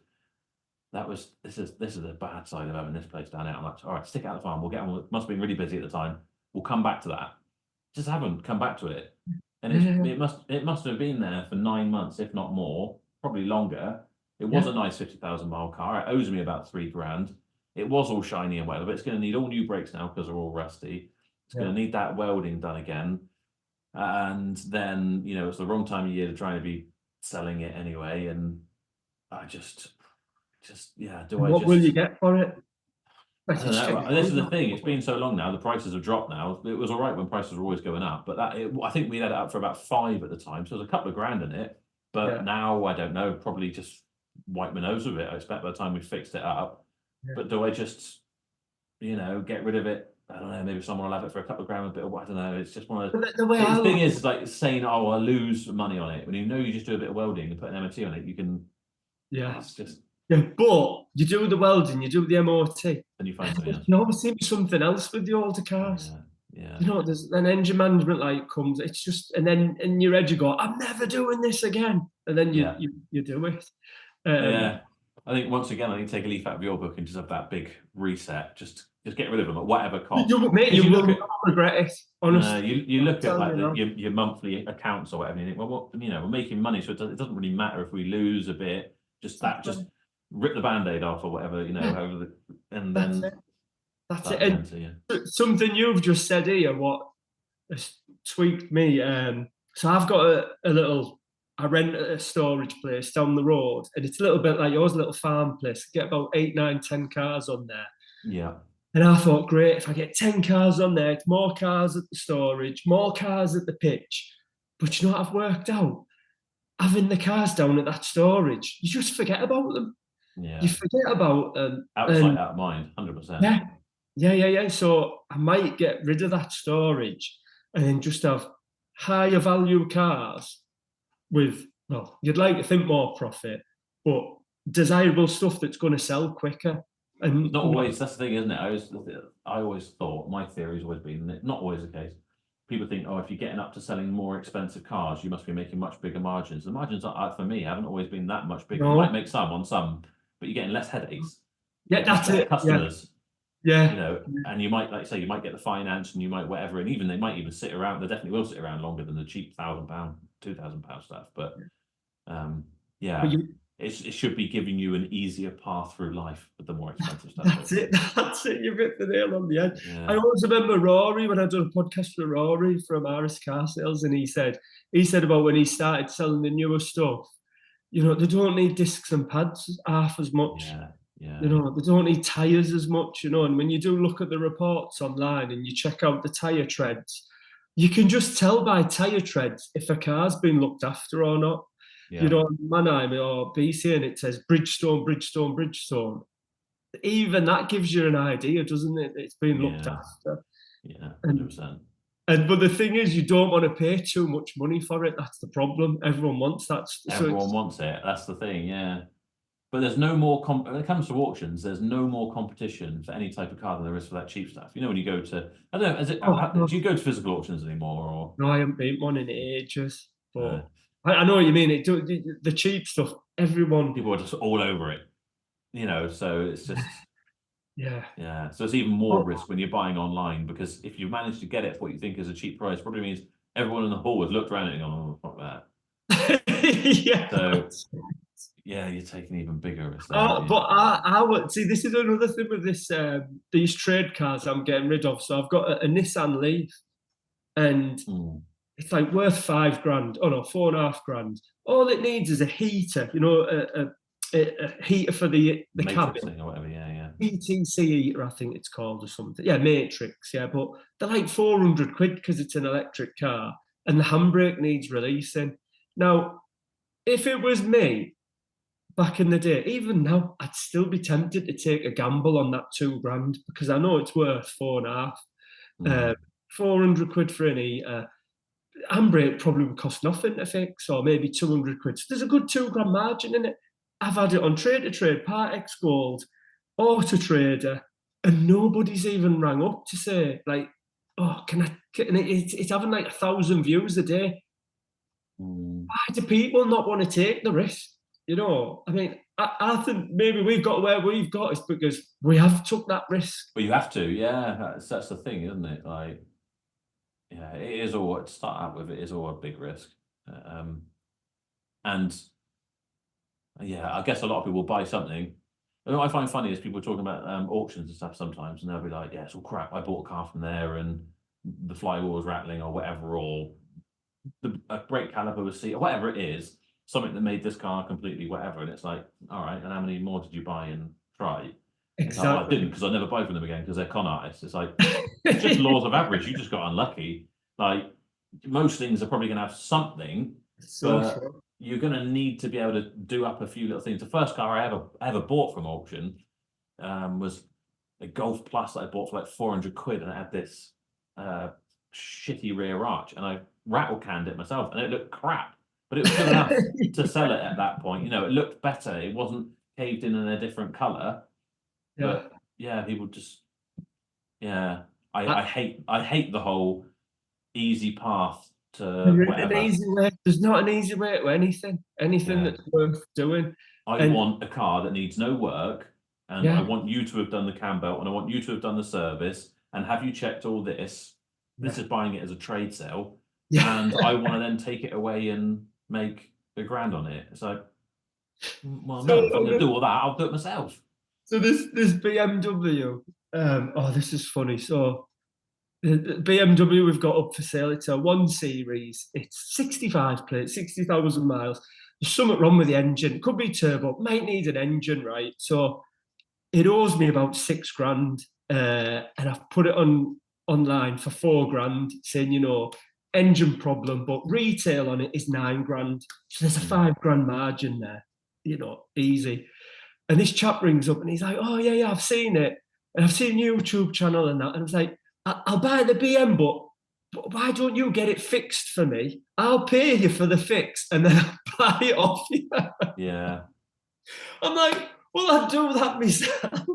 This is the bad side of having this place down here. I'm like, all right, stick it out the farm. We'll get on. It must have been really busy at the time. We'll come back to that. Just haven't come back to it, and it must have been there for 9 months, if not more, probably longer. It was a nice 50,000 mile car. It owes me about $3,000. It was all shiny and whatever, but it's going to need all new brakes now because they're all rusty. It's going to need that welding done again, and then it's the wrong time of year to try and be selling it anyway. And I just what will you get for it? I don't know. And this is the thing. It's been so long now. The prices have dropped now. It was all right when prices were always going up, but I think we had it up for about $5 at the time. So there's a couple of grand in it. But now I don't know. Probably just wipe my nose with it. I expect by the time we fixed it up. Yeah. But do I just, get rid of it? I don't know. Maybe someone will have it for a couple of grand. I don't know. It's just one of the thing is like saying, "Oh, I lose money on it." When you just do a bit of welding and put an MOT on it, you can. Yeah. It's just. Yeah, but you do the welding, you do the MOT, and you find something else. You always seem something else with the older cars. Yeah. There's an engine management light comes. It's just, and then in your head you go, "I'm never doing this again," and then you do it. I think once again, I need to take a leaf out of your book and just have that big reset. Just get rid of them at whatever cost. You will not regret it. Honestly, you look at like your monthly accounts or whatever, and you think, well, we're making money, so it doesn't really matter if we lose a bit. Just rip the Band-Aid off or whatever, and then That's That it. And mental, yeah. something you've just said here, what has tweaked me. So I've got a little. I rent a storage place down the road, and it's a little bit like yours, a little farm place. Get about 8, 9, 10 cars on there. Yeah. And I thought, great, if I get 10 cars on there, it's more cars at the storage, more cars at the pitch. But you know what I've worked out? Having the cars down at that storage, you just forget about them. You Yeah. forget about them. Out of sight, And out of mind, 100%. yeah. So I might get rid of that storage and then just have higher value cars with, well, you'd like to think more profit, but desirable stuff that's going to sell quicker. And Not always. That's the thing, isn't it? I always thought, my theory's always been that not always the case. People think, oh, if you're getting up to selling more expensive cars, you must be making much bigger margins. The margins for me haven't always been that much bigger. You might make some on some, but you're getting less headaches. Yeah, that's it. Customers. Yeah. You know, and you might, like say, you might get the finance, and you might whatever, and even they might even sit around. They definitely will sit around longer than the cheap £1,000, £2,000 stuff. But yeah. But it should be giving you an easier path through life with the more expensive stuff. That's it. You've hit the nail on the head. Yeah. I always remember Rory when I did a podcast with Rory from RS Car Sales, and he said about when he started selling the newer stuff, you know, they don't need discs and pads half as much. Yeah. You know, they don't need tyres as much, you know, and when you do look at the reports online and you check out the tyre treads, you can just tell by tyre treads if a car's been looked after or not. Yeah. You know, Mannheim or BC, and it says Bridgestone. Even that gives you an idea, doesn't it? It's been looked after. Yeah, 100%. But the thing is, you don't want to pay too much money for it. That's the problem. Everyone wants that. Everyone wants it. That's the thing, yeah. But there's no more, when it comes to auctions, there's no more competition for any type of car than there is for that cheap stuff. You know, when you go to, I don't know, do you go to physical auctions anymore? Or? No, I haven't been one in ages. But I know what you mean. The cheap stuff, everyone. People are just all over it. You know, so it's just. Yeah. So it's even more risk when you're buying online, because if you manage to get it for what you think is a cheap price, probably means everyone in the hall has looked around it and gone, oh, fuck that. Yeah. So yeah, you're taking even bigger risk. But I would see, this is another thing with this these trade cars I'm getting rid of. So I've got a Nissan Leaf, and it's like worth £5,000. Oh no, £4,500. All it needs is a heater, you know, a heater for the cabin or whatever. Yeah. ETC heater, I think it's called, or something. Yeah, Matrix. Yeah, but they're like £400 because it's an electric car, and the handbrake needs releasing. Now, if it was me back in the day, even now, I'd still be tempted to take a gamble on that £2,000 because I know it's worth £4,500. £400 for an heater. Handbrake probably would cost nothing to fix, or maybe £200. So there's a good £2,000 margin in it. I've had it on Trade to Trade, Part X Gold, Auto Trader, and nobody's even rang up to say, like, oh, it's having like 1,000 views a day. Why do people not want to take the risk? You know, I mean, I think maybe we've got where we've got is because we have took that risk. But you have to, yeah. That's the thing, isn't it? Like, yeah, it is all, to start out with, it is all a big risk. And yeah, I guess a lot of people buy something. And what I find funny is people talking about auctions and stuff sometimes, and they'll be like, yeah, it's all crap. I bought a car from there and the flywheel was rattling or whatever, or a brake caliper was or whatever it is, something that made this car completely whatever. And it's like, all right, and how many more did you buy and try? Exactly. Like, I didn't, because I never buy from them again because they're con artists. It's like, it's just laws of average. You just got unlucky. Like, most things are probably going to have something, but you're going to need to be able to do up a few little things. The first car I ever bought from auction was a Golf Plus that I bought for like £400, and it had this shitty rear arch, and I rattle canned it myself, and it looked crap, but it was good enough to sell it at that point. You know, it looked better. It wasn't caved in a different color. But yeah, people just, yeah, I hate the whole easy path to whatever. There's not an easy way to anything that's worth doing. I want a car that needs no work, and I want you to have done the cam belt, and I want you to have done the service, and have you checked all this? This is buying it as a trade sale, and I want to then take it away and make £1,000 on it. It's like, well, no, if I'm going to do all that, I'll do it myself. So this BMW, This is funny. So the BMW we've got up for sale, it's a 1 Series. It's 65 plates, 60,000 miles. There's something wrong with the engine. It could be turbo, might need an engine, right? So it owes me about 6 grand, and I've put it online for 4 grand, saying, engine problem, but retail on it is 9 grand. So there's a 5 grand margin there, easy. And this chap rings up and he's like, "Oh yeah, I've seen it, and I've seen YouTube channel and that." And I was like, "I'll buy the BM, but why don't you get it fixed for me? I'll pay you for the fix, and then I'll buy it off you." Yeah. I'm like, "Well, I'd do that myself,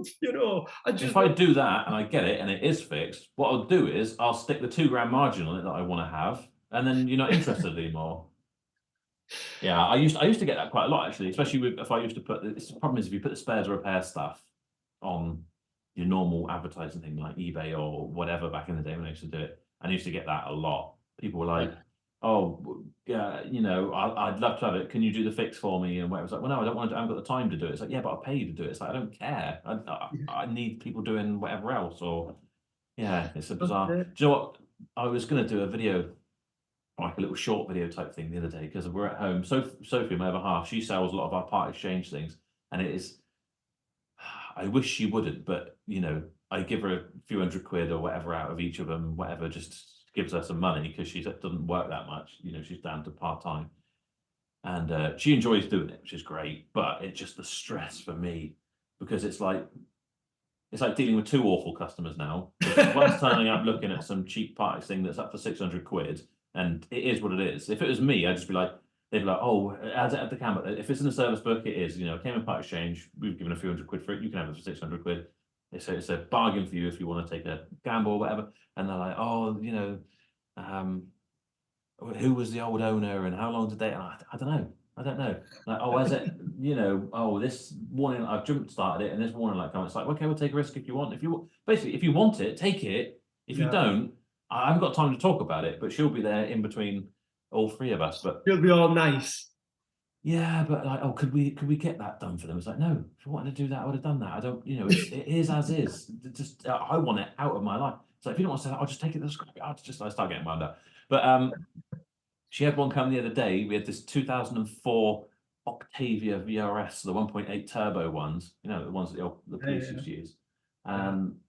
If I do that and I get it and it is fixed, what I'll do is I'll stick the 2 grand margin on it that I want to have, and then you're not interested anymore. Yeah, I used to get that quite a lot actually, especially if I used to put. The problem is if you put the spares repair stuff on your normal advertising thing like eBay or whatever back in the day when I used to do it, and I used to get that a lot. People were like, "Oh, yeah, I'd love to have it. Can you do the fix for me?" And whatever. It's like, "Well, no, I don't want to. I haven't got the time to do it." It's like, "Yeah, but I'll pay you to do it." It's like, I don't care. I need people doing whatever else. Or yeah, it's a bizarre. Do you know what? I was going to do a video, like a little short video type thing the other day, because we're at home. Sophie, my other half, she sells a lot of our part exchange things, and it is. I wish she wouldn't, but I give her a few £100 or whatever out of each of them, whatever, just gives her some money because she doesn't work that much. She's down to part-time, and she enjoys doing it, which is great. But it's just the stress for me because it's like dealing with two awful customers now. One's turning up looking at some cheap part thing that's up for £600, and it is what it is. If it was me, I'd just be like, they'd be like, "Oh, as at the camera, if it's in the service book, it is. Came in part exchange. We've given a few £100 for it. You can have it for £600. It's a bargain for you if you want to take a gamble or whatever." And they're like, "Oh, who was the old owner and how long did they?" And I don't know. I don't know. Like, "Oh, has it? This warning, I've jump started it, and this warning light comes." It's like, "Okay, we'll take a risk if you want. If you want it, take it. If you don't, I haven't got time to talk about it." But she'll be there in between all three of us. But She'll be all nice. Yeah, but like, "Oh, could we get that done for them?" It's like, no. If I wanted to do that, I would have done that. I don't. It is as is. Just I want it out of my life. So if you don't want to say that, I'll just take it. I start getting wound up. But she had one come the other day. We had this 2004 Octavia VRS, the 1.8 turbo ones. The ones that the police used to use. And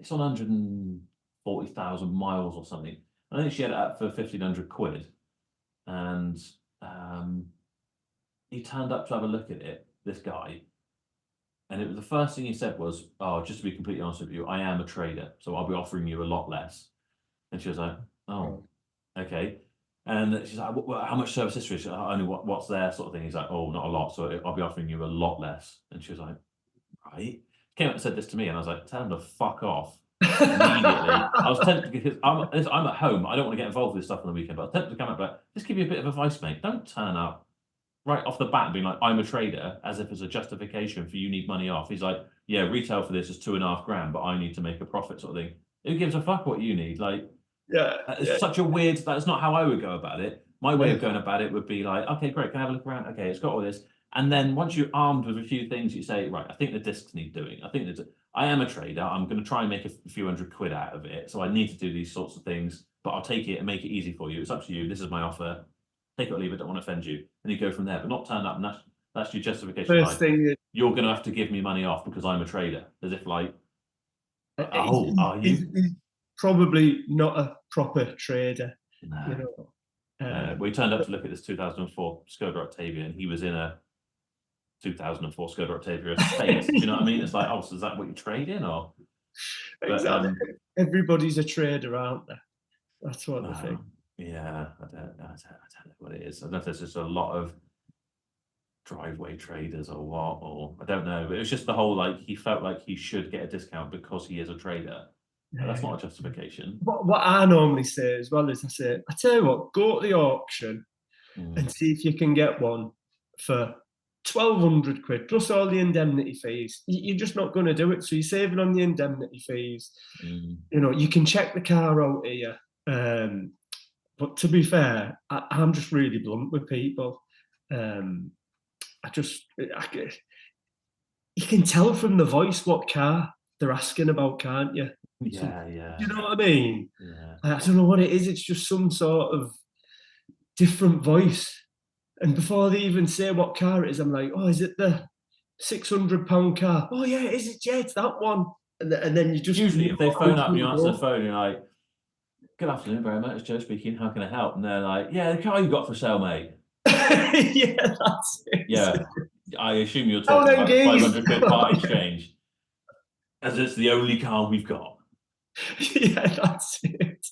it's on 140,000 miles or something. I think she had it up for £1,500, and he turned up to have a look at it, this guy, and it was the first thing he said was, "Oh, just to be completely honest with you, I am a trader, so I'll be offering you a lot less." And she was like, "Oh, okay." And she's like, "Well, how much service history?" She's like, "Only what's there," sort of thing. He's like, "Oh, not a lot, so I'll be offering you a lot less." And she was like, "Right." Came up and said this to me, and I was like, "Tell him to fuck off." Immediately, I was tempted because I'm at home. I don't want to get involved with this stuff on the weekend, but I was tempted to come up, like, "Just give you a bit of advice, mate. Don't turn up right off the bat being like, I'm a trader," as if it's a justification for you need money off. He's like, "Yeah, retail for this is 2.5 grand, but I need to make a profit," sort of thing. Who gives a fuck what you need? Like, it's such a weird. That's not how I would go about it. My way of going about it would be like, "Okay, great, can I have a look around? Okay, it's got all this." And then once you're armed with a few things, you say, "Right, I think the discs need doing. I am a trader. I'm going to try and make a few £100 out of it. So I need to do these sorts of things, but I'll take it and make it easy for you. It's up to you. This is my offer. Take it or leave it. Don't want to offend you." And you go from there, but not turn up and that's your justification. First thing, "You're going to have to give me money off because I'm a trader," as if like, "Oh, are you?" He's probably not a proper trader. No. We turned up to look at this 2004 Skoda Octavia, and he was in a 2004 Skoda Octavia estate. Do you know what I mean? It's like, "Oh, so is that what you trade in?" Or Exactly. Everybody's a trader, aren't they? That's what they think. Yeah, I don't know what it is. I don't know if there's just a lot of driveway traders or what, or I don't know. But it was just the whole, like, he felt like he should get a discount because he is a trader. That's not a justification. What I normally say as well is I tell you what, go to the auction and see if you can get one for £1,200 plus all the indemnity fees. You're just not going to do it. So you're saving on the indemnity fees. You can check the car out here. But to be fair, I'm just really blunt with people. You can tell from the voice what car they're asking about, can't you? Yeah, yeah, You know what I mean? yeah. I don't know what it is. It's just some sort of different voice. And before they even say what car it is, I'm like, oh, is it the £600 car? Oh yeah, is it? Yeah, it's that one. And then you just Usually, if they phone up and you answer the go. phone, you're like, "Good afternoon, very much. Joe speaking. How can I help?" And they're like, "Yeah, the car you got for sale, mate." Yeah, that's it. Yeah, I assume you're How talking about the engaged. 500 quid part exchange, as it's the only car we've got. Yeah, that's it.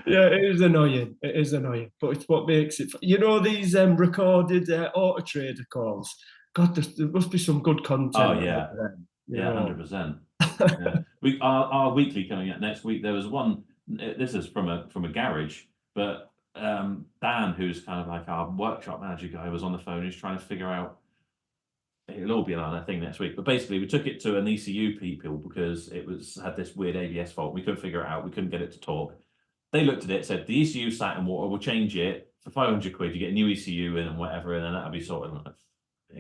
Yeah, it is annoying. It is annoying, but it's what makes it. You know these recorded auto trader calls. God, there must be some good Oh content out yeah, there. You yeah, know. 100%. Yeah, our weekly coming up next week. There was one. This is from a garage, but Dan, who's kind of like our workshop manager guy, was on the phone. He's trying to figure out. It'll all be on our thing next week. But basically, we took it to an ECU people because it had this weird ABS fault. We couldn't figure it out. We couldn't get it to talk. They looked at it, said the ECU sat in water. We'll change it for 500 quid. You get a new ECU in and whatever, and then that'll be sorted. I'm like,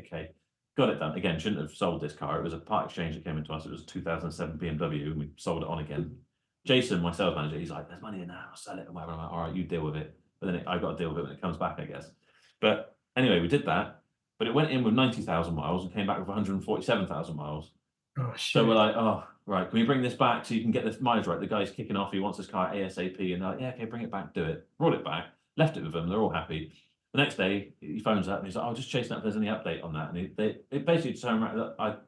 okay, got it done. Again, shouldn't have sold this car. It was a part exchange that came into us. It was a 2007 BMW, and we sold it on again. Jason, my sales manager, he's like, "There's money in there. I'll sell it." And whatever. I'm like, "All right, you deal with it." But then I got to deal with it when it comes back, I guess. But anyway, we did that. But it went in with 90,000 miles and came back with 147,000 miles. Oh So we're shit. like, "Oh, right, can we bring this back so you can get this mileage right?" The guy's kicking off. He wants his car ASAP. And they're like, "Yeah, okay, bring it back, do it." Brought it back, left it with them. They're all happy. The next day, he phones up and he's like, "Oh, just chasing up if there's any update on that." And it basically turned around that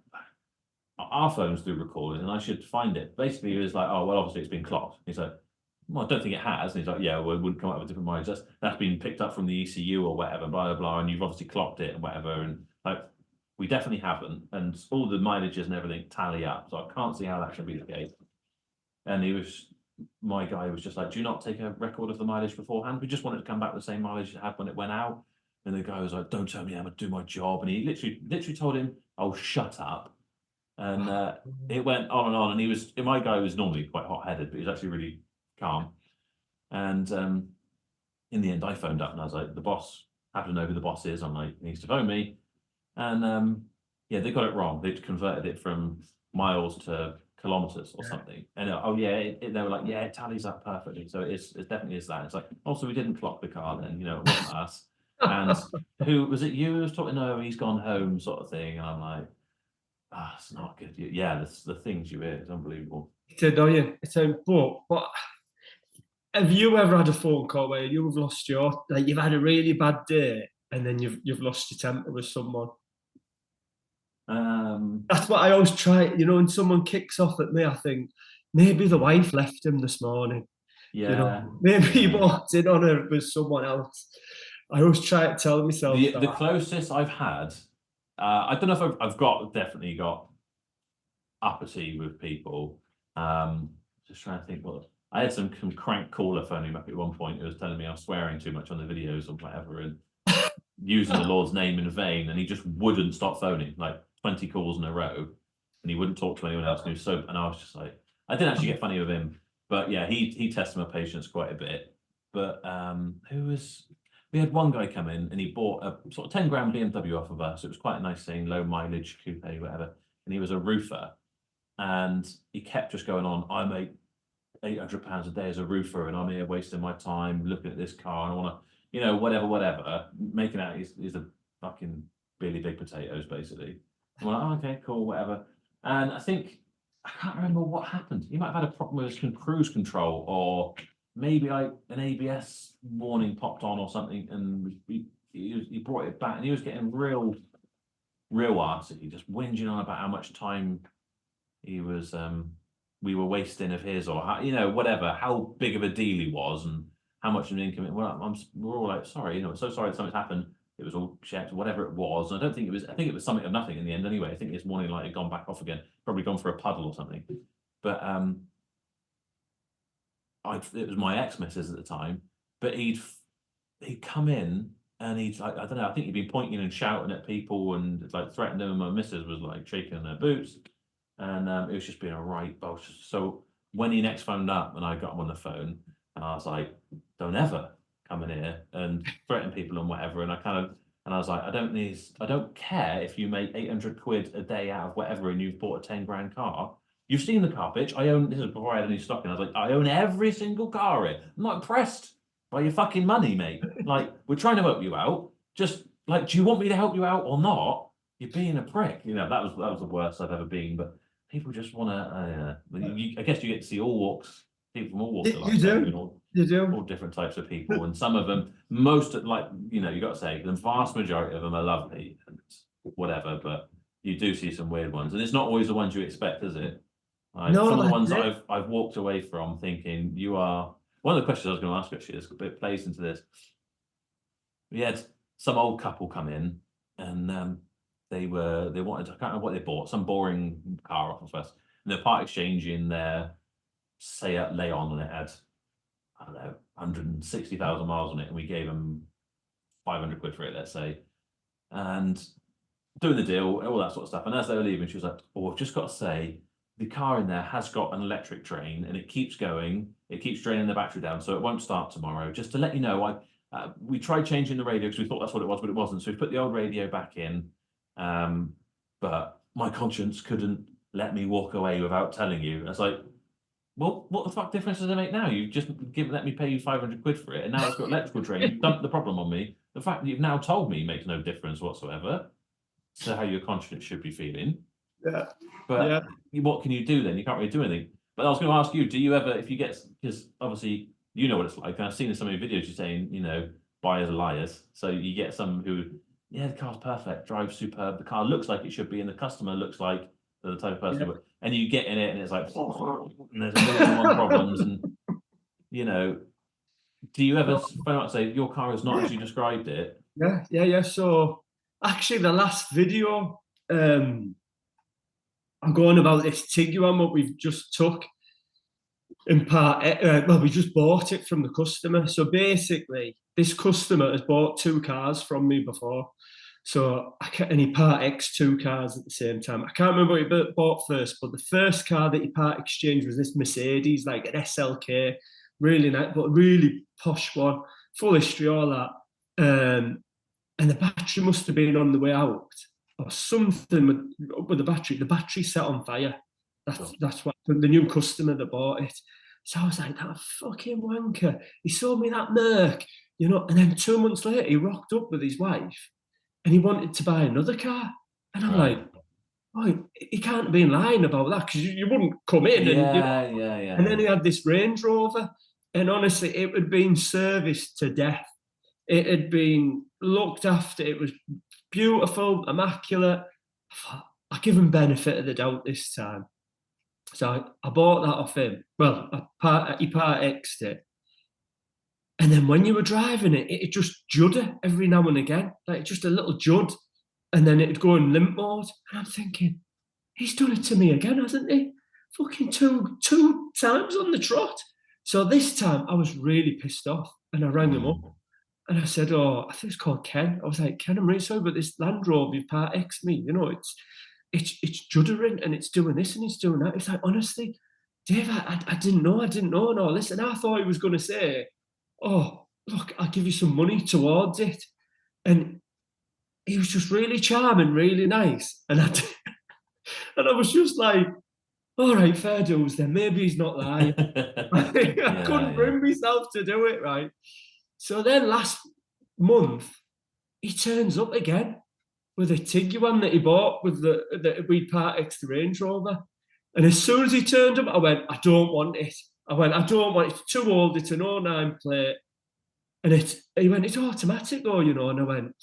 our phones do recording and I should find it. Basically, he was like, "Oh, well, obviously it's been clocked." He's like, "Well, I don't think it has." And he's like, "Yeah, well, it wouldn't come up with different mileage. That's been picked up from the ECU or whatever, blah, blah, blah. And you've obviously clocked it and whatever." And like, we definitely haven't. And all the mileages and everything tally up. So I can't see how that should be the case. And my guy was just like, "Do you not take a record of the mileage beforehand? We just want it to come back with the same mileage it had when it went out." And the guy was like, "Don't tell me I'm going to do my job." And he literally told him, "Oh, shut up." And it went on and on. And my guy was normally quite hot headed, but he was actually really calm. And in the end, I phoned up and I was like, "The boss, happen to know who the boss is." I'm like, "He needs to phone me." And yeah, they got it wrong. They'd converted it from miles to kilometers or something. And oh yeah, they were like, "Yeah, it tallies up perfectly." So it definitely is that. It's like, also we didn't clock the car then, it wasn't us. And who was it? You who was talking? No, he's gone home, sort of thing. And I'm like, it's not good. Yeah, the things you hear is unbelievable. It's annoying. But have you ever had a phone call where you've lost you've had a really bad day and then you've lost your temper with someone? That's what I always try. When someone kicks off at me, I think maybe the wife left him this morning. Yeah, Maybe he yeah. walked in on her with someone else. I always try to tell myself The that. closest I've had, I don't know if I've definitely got uppity with people. Just trying to think what I had some crank caller phoning up at one point who was telling me I was swearing too much on the videos or whatever and using the Lord's name in vain, and he just wouldn't stop phoning, like 20 calls in a row, and he wouldn't talk to anyone else. And I was just like, I didn't actually get funny with him, but yeah, he tested my patience quite a bit. But we had one guy come in and he bought a sort of 10 grand BMW off of us. It was quite a nice thing, low mileage coupe, whatever. And he was a roofer. And he kept just going on, "I make £800 a day as a roofer, and I'm here wasting my time looking at this car, and I want to, whatever, making out he's a fucking Billy Big Potatoes, basically." I'm like, "Oh, okay, cool, whatever." And I can't remember what happened. He might have had a problem with his cruise control, or maybe like an ABS warning popped on or something, and he brought it back, and he was getting real arsey, just whinging on about how much time we were wasting of his, or how, whatever, how big of a deal he was and how much of an income. Well, we're all like, "Sorry, so sorry that something's happened. It was all checked," whatever it was. And I think it was something of nothing in the end anyway. I think his warning light had gone back off again, probably gone for a puddle or something. But it was my ex-missus at the time, but he'd come in and he'd like, I don't know, I think he'd been pointing and shouting at people and like threatening them, and my missus was like shaking her boots. And it was just being a right boss. So when he next phoned up and I got him on the phone, and I was like, "Don't ever come in here and threaten people and whatever." And I kind of And I was like, I don't care if you make 800 quid a day out of whatever and you've bought a 10 grand car. You've seen the car pitch. This is before I had any stock, and I was like, I own every single car in. I'm not impressed by your fucking money, mate. Like, we're trying to help you out. Just like, do you want me to help you out or not? You're being a prick. That was the worst I've ever been. But people just want to. I guess you get to see all walks, people from all walks of life. You do. All different types of people, and some of them, most like you got to say, the vast majority of them are lovely and whatever. But you do see some weird ones, and it's not always the ones you expect, is it? No, some of the ones I've walked away from thinking you are. One of the questions I was going to ask actually is it plays into this. We had some old couple come in, and they wanted, I can't remember what they bought, some boring car off of us, and they're part exchanging their Seat Leon, and it had, I don't know, 160,000 miles on it, and we gave them 500 quid for it, let's say, and doing the deal, all that sort of stuff. And as they were leaving, she was like, "Oh, I've just got to say, the car in there has got an electric drain, and it keeps going. It keeps draining the battery down, so it won't start tomorrow. Just to let you know, we tried changing the radio because we thought that's what it was, but it wasn't. So we put the old radio back in, but my conscience couldn't let me walk away without telling you." And I was like, well, what the fuck difference does it make now? You just let me pay you 500 quid for it, and now it's got electrical drain. You've dumped the problem on me. The fact that you've now told me makes no difference whatsoever. So how your conscience should be feeling. Yeah. But what can you do then? You can't really do anything. But I was going to ask you, do you ever, if you get, because obviously you know what it's like, and I've seen in some of your videos you're saying, buyers are liars. So you get some who, the car's perfect, drives superb, the car looks like it should be, and the customer looks like the type of person who, and you get in it and it's like, and there's a million problems, and do you ever phone up and say your car is not as you described it? Yeah. So actually, the last video, I'm going about this Tiguan, what we've just took in part. We just bought it from the customer. So basically, this customer has bought 2 cars from me before. So and he part X 2 cars at the same time. I can't remember what he bought first, but the first car that he part exchanged was this Mercedes, like an SLK, really nice, but really posh one, full history, all that. And the battery must have been on the way out, or something with the battery. The battery set on fire. That's what the new customer that bought it. So I was like, that fucking wanker. He sold me that Merc, And then 2 months later, he rocked up with his wife, and he wanted to buy another car. And I'm like, oh, he can't have been lying about that, because you wouldn't come in. And then he had this Range Rover, and honestly, it had been serviced to death. It had been looked after. It was beautiful, immaculate. I give him benefit of the doubt this time. So I bought that off him. Well, he part X'd it. And then when you were driving it, it just judder every now and again, like just a little jud. And then it'd go in limp mode. And I'm thinking, he's done it to me again, hasn't he? Fucking two times on the trot. So this time I was really pissed off, and I rang him up. And I said, I think it's called Ken. I was like, Ken, I'm really sorry, but this Land Rover you've part X me, it's juddering, and it's doing this and it's doing that. It's like, honestly, Dave, I didn't know and all this. And I thought he was going to say, oh, look, I'll give you some money towards it. And he was just really charming, really nice. And I was just like, all right, fair dues then. Maybe he's not lying. I couldn't bring myself to do it, right? So then last month, he turns up again with a Tiguan that he bought that we part X the Range Rover. And as soon as he turned up, I went, I don't want it. I don't want it. It's too old. It's an 09 plate. And he went, it's automatic though, And I went,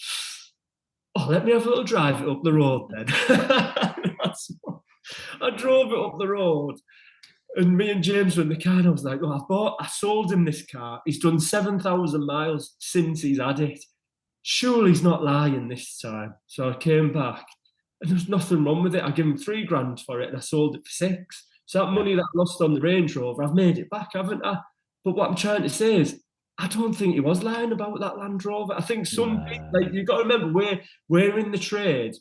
let me have a little drive it up the road then. I drove it up the road. And me and James were in the car, and I was like, I sold him this car. He's done 7,000 miles since he's had it. Surely he's not lying this time. So I came back, and there was nothing wrong with it. I gave him $3,000 for it, and I sold it for 6. So that money that I lost on the Range Rover, I've made it back, haven't I? But what I'm trying to say is, I don't think he was lying about that Land Rover. I think some people, you've got to remember, we're in the trade,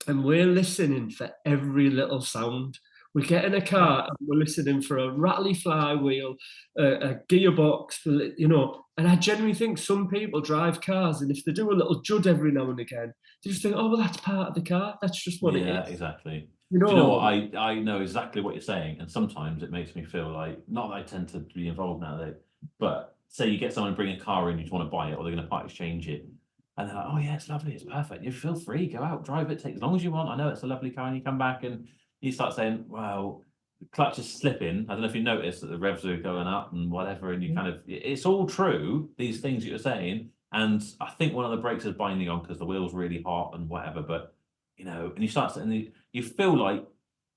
and we're listening for every little sound. We get in a car and we're listening for a rattly flywheel, a gearbox, and I genuinely think some people drive cars, and if they do a little jud every now and again, they just think, oh, well, that's part of the car. That's just what it is. Yeah, exactly. You Do you know know, what? I know exactly what you're saying, and sometimes it makes me feel like, not that I tend to be involved nowadays, but say you get someone to bring a car in, you just want to buy it, or they're going to part exchange it, and they're like, "Oh yeah, it's lovely, it's perfect. You feel free, go out, drive it, take as long as you want. I know it's a lovely car," and you come back and you start saying, "Well, the clutch is slipping." I don't know if you noticed that the revs are going up and whatever, and you kind of, it's all true, these things that you're saying, and I think one of the brakes is binding on because the wheel's really hot and whatever, but and you start and you feel like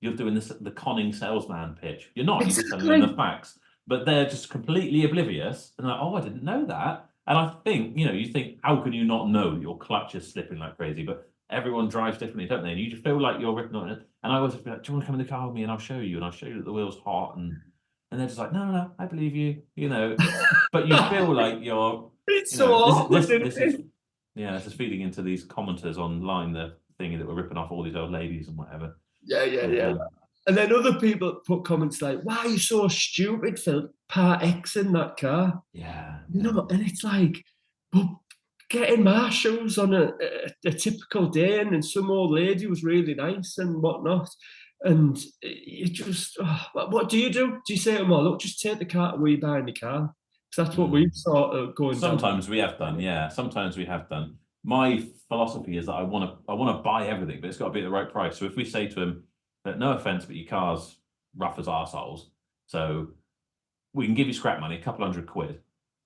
you're doing the conning salesman pitch. You're not. You're just telling them the facts, but they're just completely oblivious. And they're like, "Oh, I didn't know that." And I think you think, how can you not know that your clutch is slipping like crazy? But everyone drives differently, don't they? And you just feel like you're ripping on it. And I always be like, "Do you want to come in the car with me and I'll show you? And I'll show you that the wheel's hot." And they're just like, "No, no, no, I believe you." But you feel like you're. it's so awkward. This is this is feeding into these commenters online. The thing that we're ripping off all these old ladies and whatever. Yeah. And then other people put comments like, "Why are you so stupid for part X in that car?" Yeah. And it's like, but getting my shoes on a typical day, and then some old lady was really nice and whatnot. And you just, what do? Do you say to them, "Oh, look, just take the car to we buy in the car"? Because that's what we've sort of going down. Sometimes we have done, yeah. Sometimes we have done. My philosophy is that I want to buy everything, but it's got to be at the right price. So if we say to him that, no offense, but your car's rough as arseholes, so we can give you scrap money, a couple £100,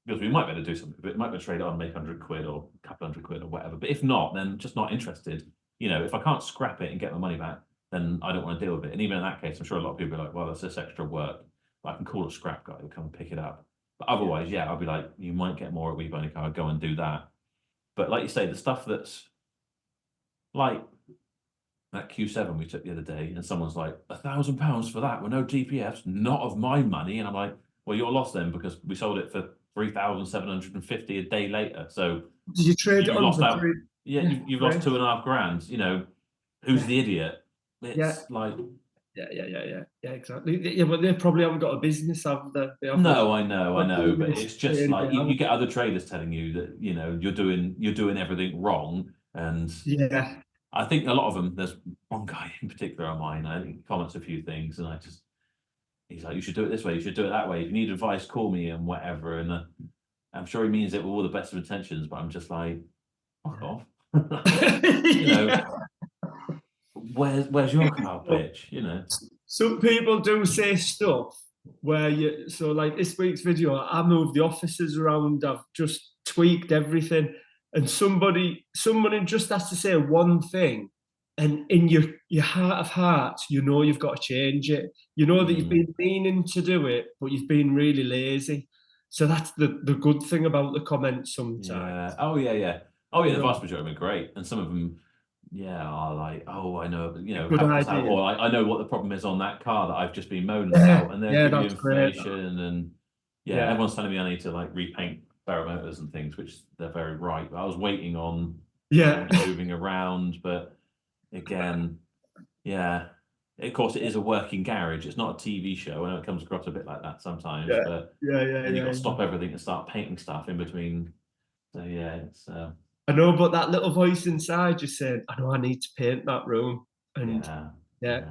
because we might be able to do something. But it might be able to trade it on, make £100 or a couple £100 or whatever. But if not, then just not interested. If I can't scrap it and get my money back, then I don't want to deal with it. And even in that case, I'm sure a lot of people are like, "Well, that's this extra work. But I can call a scrap guy who'll come and pick it up." But otherwise, I'll be like, "You might get more at We Buy Any Car, go and do that." But like you say, the stuff that's like that Q7 we took the other day, and someone's like, £1,000 for that with no DPFs, not of my money. And I'm like, well, you're lost then, because we sold it for 3,750 a day later. So did you trade it on lost for out? three? You've lost £2,500. Who's the idiot? It's like. Yeah, exactly. Yeah, but they probably haven't got a business, have they? No, I know, but it's just like you get other traders telling you that you're doing everything wrong, and I think a lot of them. There's one guy in particular on mine. I think he comments a few things, and he's like, "You should do it this way. You should do it that way. If you need advice, call me and whatever." And I'm sure he means it with all the best of intentions, but I'm just like, fuck off. Where's your car, bitch? Some people do say stuff where like this week's video, I moved the offices around, I've just tweaked everything, and somebody just has to say one thing, and in your heart of hearts, you've got to change it. You know that you've been meaning to do it, but you've been really lazy. So that's the good thing about the comments sometimes. Yeah. Oh yeah. The vast majority are great, and some of them, are like, "Oh, I know, help us out," or I know what the problem is on that car that I've just been moaning about, and they'll give you information, and everyone's telling me I need to like repaint Barrow Motors and things, which they're very right. But I was waiting on moving around, but again, of course, it is a working garage. It's not a TV show. I know it comes across a bit like that sometimes, but you've got to stop everything and start painting stuff in between. So it's. I know, but that little voice inside just saying, "I know I need to paint that room." And there's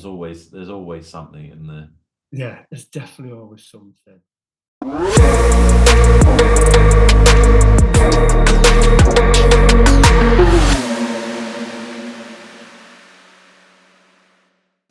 always something in there. Yeah, there's definitely always something.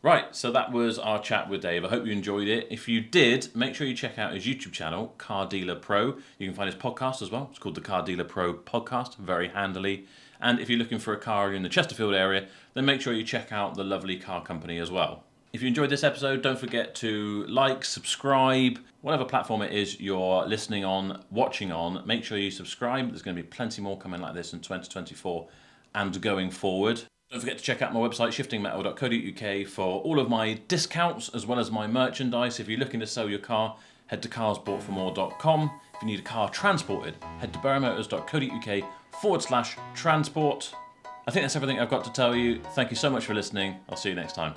Right, so that was our chat with Dave. I hope you enjoyed it. If you did, make sure you check out his YouTube channel, Car Dealer Pro. You can find his podcast as well. It's called the Car Dealer Pro Podcast, very handily. And if you're looking for a car in the Chesterfield area, then make sure you check out the lovely car company as well. If you enjoyed this episode, don't forget to like, subscribe, whatever platform it is you're listening on, watching on, make sure you subscribe. There's going to be plenty more coming like this in 2024 and going forward. Don't forget to check out my website, shiftingmetal.co.uk, for all of my discounts as well as my merchandise. If you're looking to sell your car, head to carsboughtformore.com. If you need a car transported, head to barrowmotors.co.uk/transport. I think that's everything I've got to tell you. Thank you so much for listening. I'll see you next time.